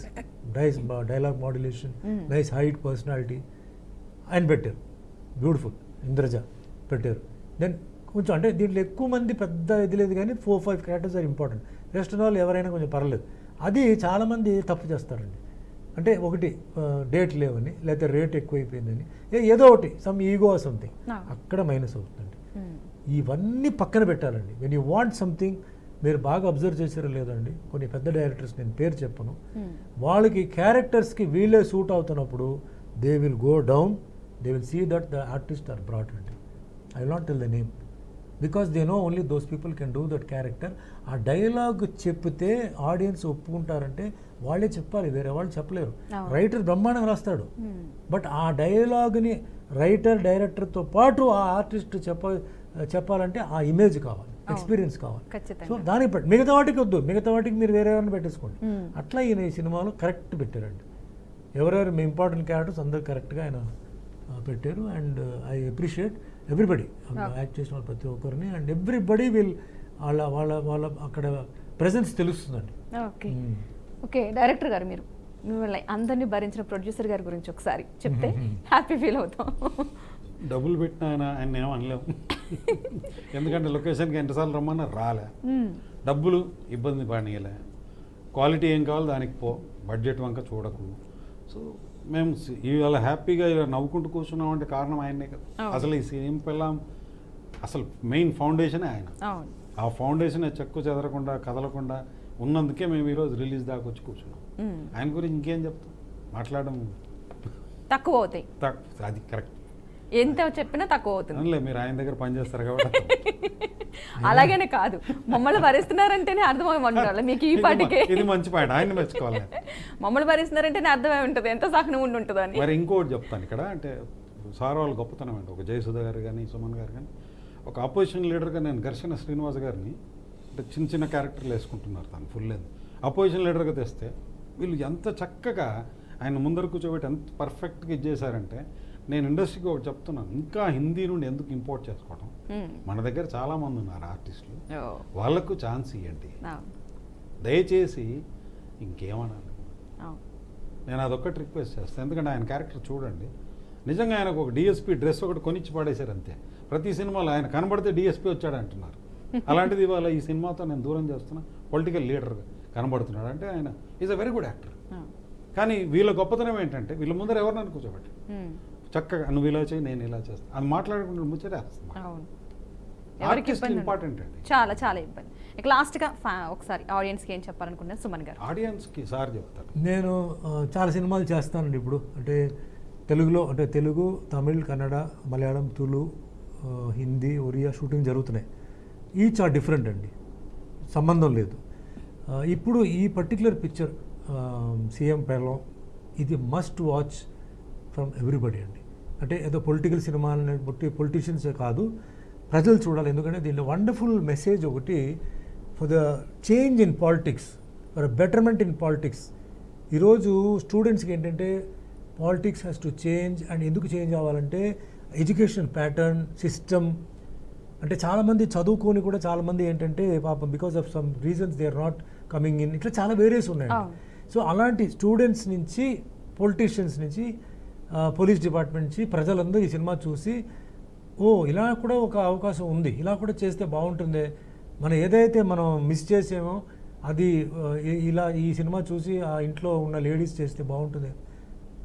nice dialogue modulation, nice height, personality, and పెట్టారు బ్యూటిఫుల్. ఇంద్రజ పెట్టారు. దెన్ కొంచెం అంటే దీంట్లో ఎక్కువ మంది పెద్ద ఇది లేదు, కానీ 4-5 క్యారెక్టర్స్ ఆర్ ఇంపార్టెంట్. రెస్ట్ వాళ్ళు ఎవరైనా కొంచెం పర్లేదు. అది చాలామంది తప్పు చేస్తారండి. అంటే ఒకటి డేట్ లేవని, లేకపోతే రేట్ ఎక్కువైపోయిందని, ఏదో ఒకటి సమ్ ఈగో సంథింగ్, అక్కడ మైనస్ అవుతుందండి. ఇవన్నీ పక్కన పెట్టాలండి. వెన్ యూ వాంట్ సంథింగ్, మీరు బాగా అబ్జర్వ్ చేసారో లేదండి, కొన్ని పెద్ద డైరెక్టర్స్, నేను పేరు చెప్పను, వాళ్ళకి క్యారెక్టర్స్కి వీళ్ళే సూట్ అవుతున్నప్పుడు they will go down, they will see that the artist are brought అండి. I will not tell the name, because they know only those people can do that character. ఆ డైలాగ్ చెప్తే ఆడియన్స్ ఒప్పుకుంటారంటే వాళ్ళే చెప్పాలి, వేరే వాళ్ళు చెప్పలేరు. రైటర్ బ్రహ్మాండంగా రాస్తాడు, బట్ ఆ డైలాగ్ని రైటర్ డైరెక్టర్తో పాటు ఆ ఆర్టిస్ట్ చెప్పాలంటే ఆ ఇమేజ్ కావాలి, ఎక్స్పీరియన్స్ కావాలి. సో దానికి మిగతా వాటికి వద్దు, మిగతా వాటికి మీరు వేరే ఎవరిని పెట్టేసుకోండి. అట్లా ఈయన ఈ సినిమాలో కరెక్ట్ పెట్టారండి. ఎవరెవరు మీ ఇంపార్టెంట్ క్యారెక్టర్స్ అందరు కరెక్ట్గా ఆయన పెట్టారు. And I appreciate everybody, act చేసిన వాళ్ళు ప్రతి ఒక్కరిని. అండ్ ఎవ్రీబడి విల్ వాళ్ళ అక్కడ ప్రెజెన్స్ తెలుస్తుందండి. ఓకే ఓకే డైరెక్టర్ గారు, మీరు మిమ్మల్ని అందరినీ భరించిన ప్రొడ్యూసర్ గారి గురించి ఒకసారి చెప్తే హ్యాపీ ఫీల్ అవుతాం. డబ్బులు పెట్టిన ఆయన ఏమో అనలేము, ఎందుకంటే లొకేషన్కి ఎంతసార్లు రమ్మన్నా రాలే, డబ్బులు ఇబ్బంది పడనీయలే, క్వాలిటీ ఏం కావాలో దానికి పో, బడ్జెట్ వంక చూడకు. సో మేము ఇవాళ హ్యాపీగా ఇలా నవ్వుకుంటూ కూర్చున్నామంటే కారణం ఆయనే కదా. అసలు ఈ సీఎం పిల్లం అసలు మెయిన్ ఫౌండేషనే ఆయన. ఆ ఫౌండేషన్ చెక్కు చెదరకుండా కదలకుండా ఉన్నందుకే మేము ఈరోజు రిలీజ్ దాకా వచ్చి కూర్చున్నాం. ఆయన గురించి ఇంకేం చెప్తాం, మాట్లాడడం తక్కువ అవుతాయి. అది కరెక్ట్, ఎంత చెప్పినా తక్కువ అవుతుంది. మీరు ఆయన దగ్గర పనిచేస్తారు కాబట్టి. అలాగనే కాదు, మమ్మల్ని భరిస్తున్నారంటేనే అర్థమై ఉండాలి మీకు. ఈ పాటికే ఇది మంచి పాయింట్, ఆయన మెచ్చుకోవాలి. మమ్మల్ని భరిస్తున్నారంటేనే అర్థమై ఉంటుంది ఎంత సహనం ఉండి ఉంటుంది అని. మరి ఇంకోటి చెప్తాను ఇక్కడ, అంటే సార్ వాళ్ళ గొప్పతనం అండి. ఒక జయసుధ గారు కానీ సుమన్ గారు కానీ ఒక అపోజిషన్ లీడర్గా నేను ఘర్షణ శ్రీనివాస్ గారిని అంటే చిన్న చిన్న క్యారెక్టర్లు వేసుకుంటున్నారు తను ఫుల్ లెంత్ అపోజిషన్ లీడర్గా తెస్తే వీళ్ళు ఎంత చక్కగా ఆయన ముందర కూర్చోబెట్టి ఎంత పర్ఫెక్ట్గా ఇచ్చేసారంటే నేను ఇండస్ట్రీకి ఒకటి చెప్తున్నాను, ఇంకా హిందీ నుండి ఎందుకు ఇంపోర్ట్ చేసుకోవడం, మన దగ్గర చాలామంది ఉన్నారు ఆర్టిస్టులు, వాళ్ళకు ఛాన్స్ ఇవ్వండి దయచేసి. ఇంకేమన్నాను నేను అదొక్కటి రిక్వెస్ట్ చేస్తాను, ఎందుకంటే ఆయన క్యారెక్టర్ చూడండి, నిజంగా ఆయనకు ఒక డిఎస్పీ డ్రెస్ ఒకటి కొనిచ్చి పాడేశారు అంతే. ప్రతి సినిమాలో ఆయన కనబడితే డిఎస్పీ వచ్చాడు అంటున్నారు. అలాంటిది ఇవాళ ఈ సినిమాతో నేను దూరం చేస్తున్నా, పొలిటికల్ లీడర్గా కనబడుతున్నాడు అంటే ఆయన is a very good actor. కానీ వీళ్ళ గొప్పతనం ఏంటంటే వీళ్ళ ముందర ఎవరినైనా కూర్చోబెట్టి చక్కగా నువ్వు ఇలా చేయి నేను ఇలా చేస్తాను అది మాట్లాడుకుంటూ ముచ్చటేస్తాను. ఇంపార్టెంట్ అండి, చాలా చాలా ఇబ్బంది. ఇక లాస్ట్గా ఒకసారి ఆడియన్స్కి ఏం చెప్పాలనుకుంటున్నారు సుమన్ గారు? ఆడియన్స్కి సార్ చెప్తారు. నేను చాలా సినిమాలు చేస్తానండి ఇప్పుడు, అంటే తెలుగులో, అంటే తెలుగు, తమిళ్, కన్నడ, మలయాళం, తులు, హిందీ, ఒరియా షూటింగ్ జరుగుతున్నాయి. ఈచ్ ఆర్ డిఫరెంట్ అండి, సంబంధం లేదు. ఇప్పుడు ఈ పర్టిక్యులర్ పిక్చర్ సీఎం పెళ్ళం ఇది మస్ట్ వాచ్ ఫ్రమ్ ఎవ్రీబడి అండి. అంటే ఏదో పొలిటికల్ సినిమాలని బట్టి పొలిటీషియన్సే కాదు, ప్రజలు చూడాలి. ఎందుకంటే దీనిలో వండర్ఫుల్ మెసేజ్ ఒకటి for the change in politics, for betterment in politics. ఈరోజు స్టూడెంట్స్కి ఏంటంటే politics has to change. And ఎందుకు చేంజ్ అవ్వాలంటే ఎడ్యుకేషన్ ప్యాటర్న్, సిస్టమ్. అంటే చాలామంది చదువుకొని కూడా చాలామంది ఏంటంటే పాపం because of some reasons they are not coming in, ఇట్లా చాలా వేరియస్ ఉన్నాయి. సో అలాంటి స్టూడెంట్స్ నుంచి, పొలిటీషియన్స్ నుంచి, పోలీస్ డిపార్ట్మెంట్ నుంచి ప్రజలందరూ ఈ సినిమా చూసి ఓ ఇలా కూడా ఒక అవకాశం ఉంది, ఇలా కూడా చేస్తే బాగుంటుంది, మనం ఏదైతే మనం మిస్ చేసామో అది ఇలా ఈ సినిమా చూసి ఆ ఇంట్లో ఉన్న లేడీస్ చేస్తే బాగుంటుంది.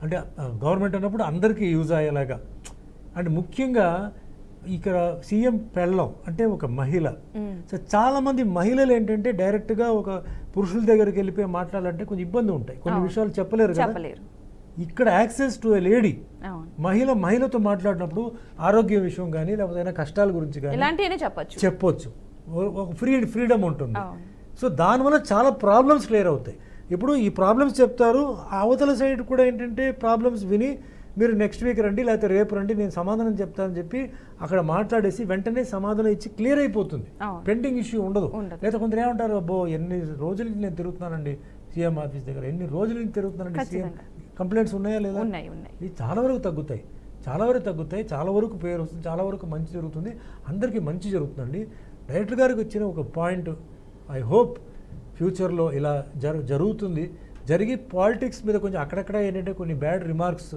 అంటే గవర్నమెంట్ అన్నప్పుడు అందరికీ యూజ్ అయ్యేలాగా. అండ్ ముఖ్యంగా ఇక్కడ సీఎం పెళ్ళం అంటే ఒక మహిళ. సో చాలామంది మహిళలు ఏంటంటే డైరెక్ట్గా ఒక పురుషుల దగ్గరికి వెళ్ళిపోయి మాట్లాడాలంటే కొంచెం ఇబ్బంది ఉంటాయి, కొన్ని విషయాలు చెప్పలేరు కదా. ఇక్కడ యాక్సెస్ టు ఏ లేడీ, మహిళతో మాట్లాడినప్పుడు ఆరోగ్య విషయం కానీ లేకపోతే ఏదైనా కష్టాల గురించి కానీ చెప్పొచ్చు, ఒక ఫ్రీడమ్ ఉంటుంది. సో దానివల్ల చాలా ప్రాబ్లమ్స్ క్లియర్ అవుతాయి. ఇప్పుడు ఈ ప్రాబ్లమ్స్ చెప్తారు, అవతల సైడ్ కూడా ఏంటంటే ప్రాబ్లమ్స్ విని మీరు నెక్స్ట్ వీక్ రండి లేకపోతే రేపు రండి నేను సమాధానం చెప్తానని చెప్పి అక్కడ మాట్లాడేసి వెంటనే సమాధానం ఇచ్చి క్లియర్ అయిపోతుంది, పెండింగ్ ఇష్యూ ఉండదు. లేదా కొందరు ఏమంటారు, అబ్బో ఎన్ని రోజుల నుంచి నేను తిరుగుతున్నానండి సీఎం ఆఫీస్ దగ్గర, ఎన్ని రోజుల నుంచి తిరుగుతున్నానండి సీఎం, కంప్లైంట్స్ ఉన్నాయా లేదా? ఇది చాలా వరకు తగ్గుతాయి, చాలా వరకు పేరు వస్తుంది, చాలా వరకు మంచి జరుగుతుంది, అందరికీ మంచి జరుగుతుందండి. డైరెక్టర్ గారికి వచ్చిన ఒక పాయింట్, ఐ హోప్ ఫ్యూచర్లో ఇలా జరుగుతుంది. జరిగి పాలిటిక్స్ మీద కొంచెం అక్కడక్కడ ఏంటంటే కొన్ని బ్యాడ్ రిమార్క్స్,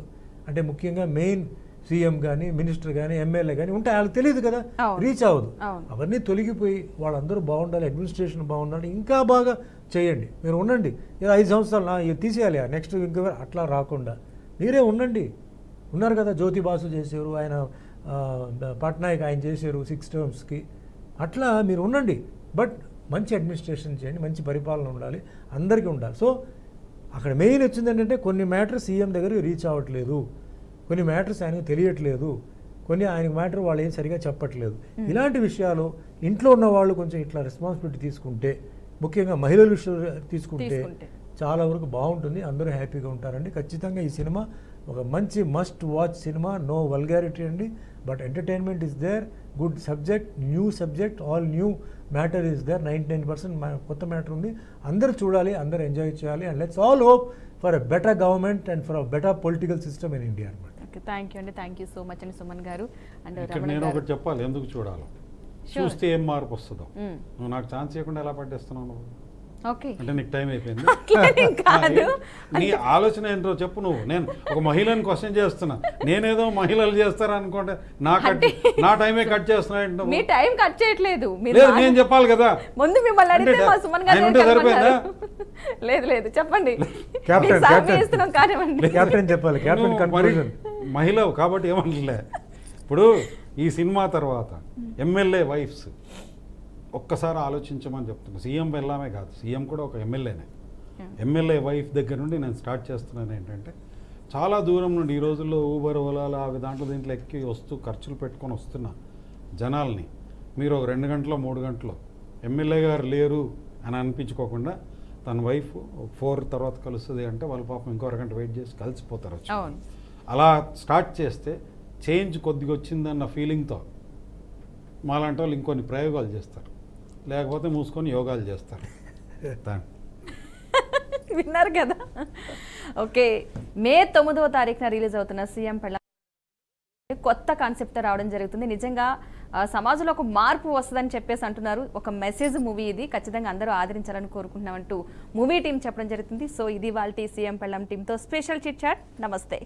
అంటే ముఖ్యంగా మెయిన్ సీఎం కానీ మినిస్టర్ కానీ ఎమ్మెల్యే కానీ ఉంటే వాళ్ళకి తెలియదు కదా, రీచ్ అవ్వదు. అవన్నీ తొలగిపోయి వాళ్ళందరూ బాగుండాలి, అడ్మినిస్ట్రేషన్ బాగుండాలి, ఇంకా బాగా చేయండి. మీరు ఉండండి, ఏదో 5 సంవత్సరాలు ఇవి తీసేయాలి నెక్స్ట్ ఇంకా అట్లా రాకుండా మీరే ఉండండి. ఉన్నారు కదా, జ్యోతి బాసు చేశారు, ఆయన పట్నాయక్ ఆయన చేశారు 6 టర్మ్స్కి, అట్లా మీరు ఉండండి. బట్ మంచి అడ్మినిస్ట్రేషన్ చేయండి, మంచి పరిపాలన ఉండాలి, అందరికీ ఉండాలి. సో అక్కడ మెయిన్ వచ్చింది ఏంటంటే కొన్ని మ్యాటర్స్ సీఎం దగ్గరికి రీచ్ అవ్వట్లేదు, కొన్ని మ్యాటర్స్ ఆయనకు తెలియట్లేదు, కొన్ని ఆయన మ్యాటర్ వాళ్ళు ఏం సరిగా చెప్పట్లేదు. ఇలాంటి విషయాలు ఇంట్లో ఉన్న వాళ్ళు కొంచెం ఇట్లా రెస్పాన్సిబిలిటీ తీసుకుంటే, ముఖ్యంగా మహిళల విషయం తీసుకుంటే చాలా వరకు బాగుంటుంది, అందరూ హ్యాపీగా ఉంటారండి. ఖచ్చితంగా ఈ సినిమా ఒక మంచి మస్ట్ వాచ్ సినిమా, నో వల్గారిటీ అండి, but entertainment is there, good subject, new subject, all new matter is there, 99% కొత్త మ్యాటర్ ఉంది, అందరూ చూడాలి, అందరూ ఎంజాయ్ చేయాలి. And let's all hope for a better government and for a better political system in India అనమాట. థ్యాంక్ యూ అండి, థ్యాంక్ యూ సో మచ్ అండి సుమన్ గారు. అండ్ నేను ఒకటి చెప్పాలి, ఎందుకు చూడాలో, చూస్తే ఏం మార్పు వస్తుందో. నువ్వు నాకు ఛాన్స్ ఇవ్వకుండా ఎలా పట్టేస్తున్నావు నువ్వు? అంటే నీకు టైం అయిపోయింది, నీ ఆలోచన ఏంటో చెప్పు నువ్వు. నేను ఒక మహిళని క్వశ్చన్ చేస్తున్నా, నేనేదో మహిళలు చేస్తారా అనుకుంటే నా టైమే కట్ చేస్తున్నా. మీ టైం కట్ చేయట్లేదు, నేను చెప్పాలి కదా ముందు మిమ్మల్ని అడిగితే మా సుమన్ గారు సరిపోయిందా? లేదు చెప్పండి, మహిళ కాబట్టి ఏమనలే. ఇప్పుడు ఈ సినిమా తర్వాత ఎమ్మెల్యే వైఫ్స్ ఒక్కసారి ఆలోచించమని చెప్తున్నా. సీఎం వెళ్ళామే కాదు, సీఎం కూడా ఒక ఎమ్మెల్యేనే. ఎమ్మెల్యే వైఫ్ దగ్గర నుండి నేను స్టార్ట్ చేస్తున్నాను ఏంటంటే, చాలా దూరం నుండి ఈ రోజుల్లో ఊబర్ ఓలాలు అవి దీంట్లో ఎక్కి వస్తూ ఖర్చులు పెట్టుకొని వస్తున్న జనాల్ని మీరు ఒక 2 గంటలో 3 గంటలో ఎమ్మెల్యే గారు లేరు అని అనిపించుకోకుండా తన వైఫ్ 4 తర్వాత కలుస్తుంది అంటే వాళ్ళ పాపం ఇంకో 2 గంట వెయిట్ చేసి కలిసిపోతారు. అలా స్టార్ట్ చేస్తే చేంజ్ కొద్దిగా వచ్చిందన్న ఫీలింగ్తో మాలాంటి వాళ్ళు ఇంకొన్ని ప్రయోగాలు చేస్తారు, లేకపోతే మూసుకొని యోగాలు చేస్తారు. విన్నారు కదా. ఓకే, మే 9వ తారీఖున రిలీజ్ అవుతున్న సీఎం పెళ్ళాం కొత్త కాన్సెప్ట్ రావడం జరుగుతుంది. నిజంగా సమాజంలో ఒక మార్పు వస్తుందని చెప్పేసి అంటున్నారు. ఒక మెసేజ్ మూవీ ఇది, ఖచ్చితంగా అందరూ ఆదరించాలని కోరుకుంటున్నామంటూ మూవీ టీం చెప్పడం జరుగుతుంది. సో ఇది వాళ్ళ సీఎం పెళ్ళాం టీంతో స్పెషల్ చిట్ చాట్. నమస్తే.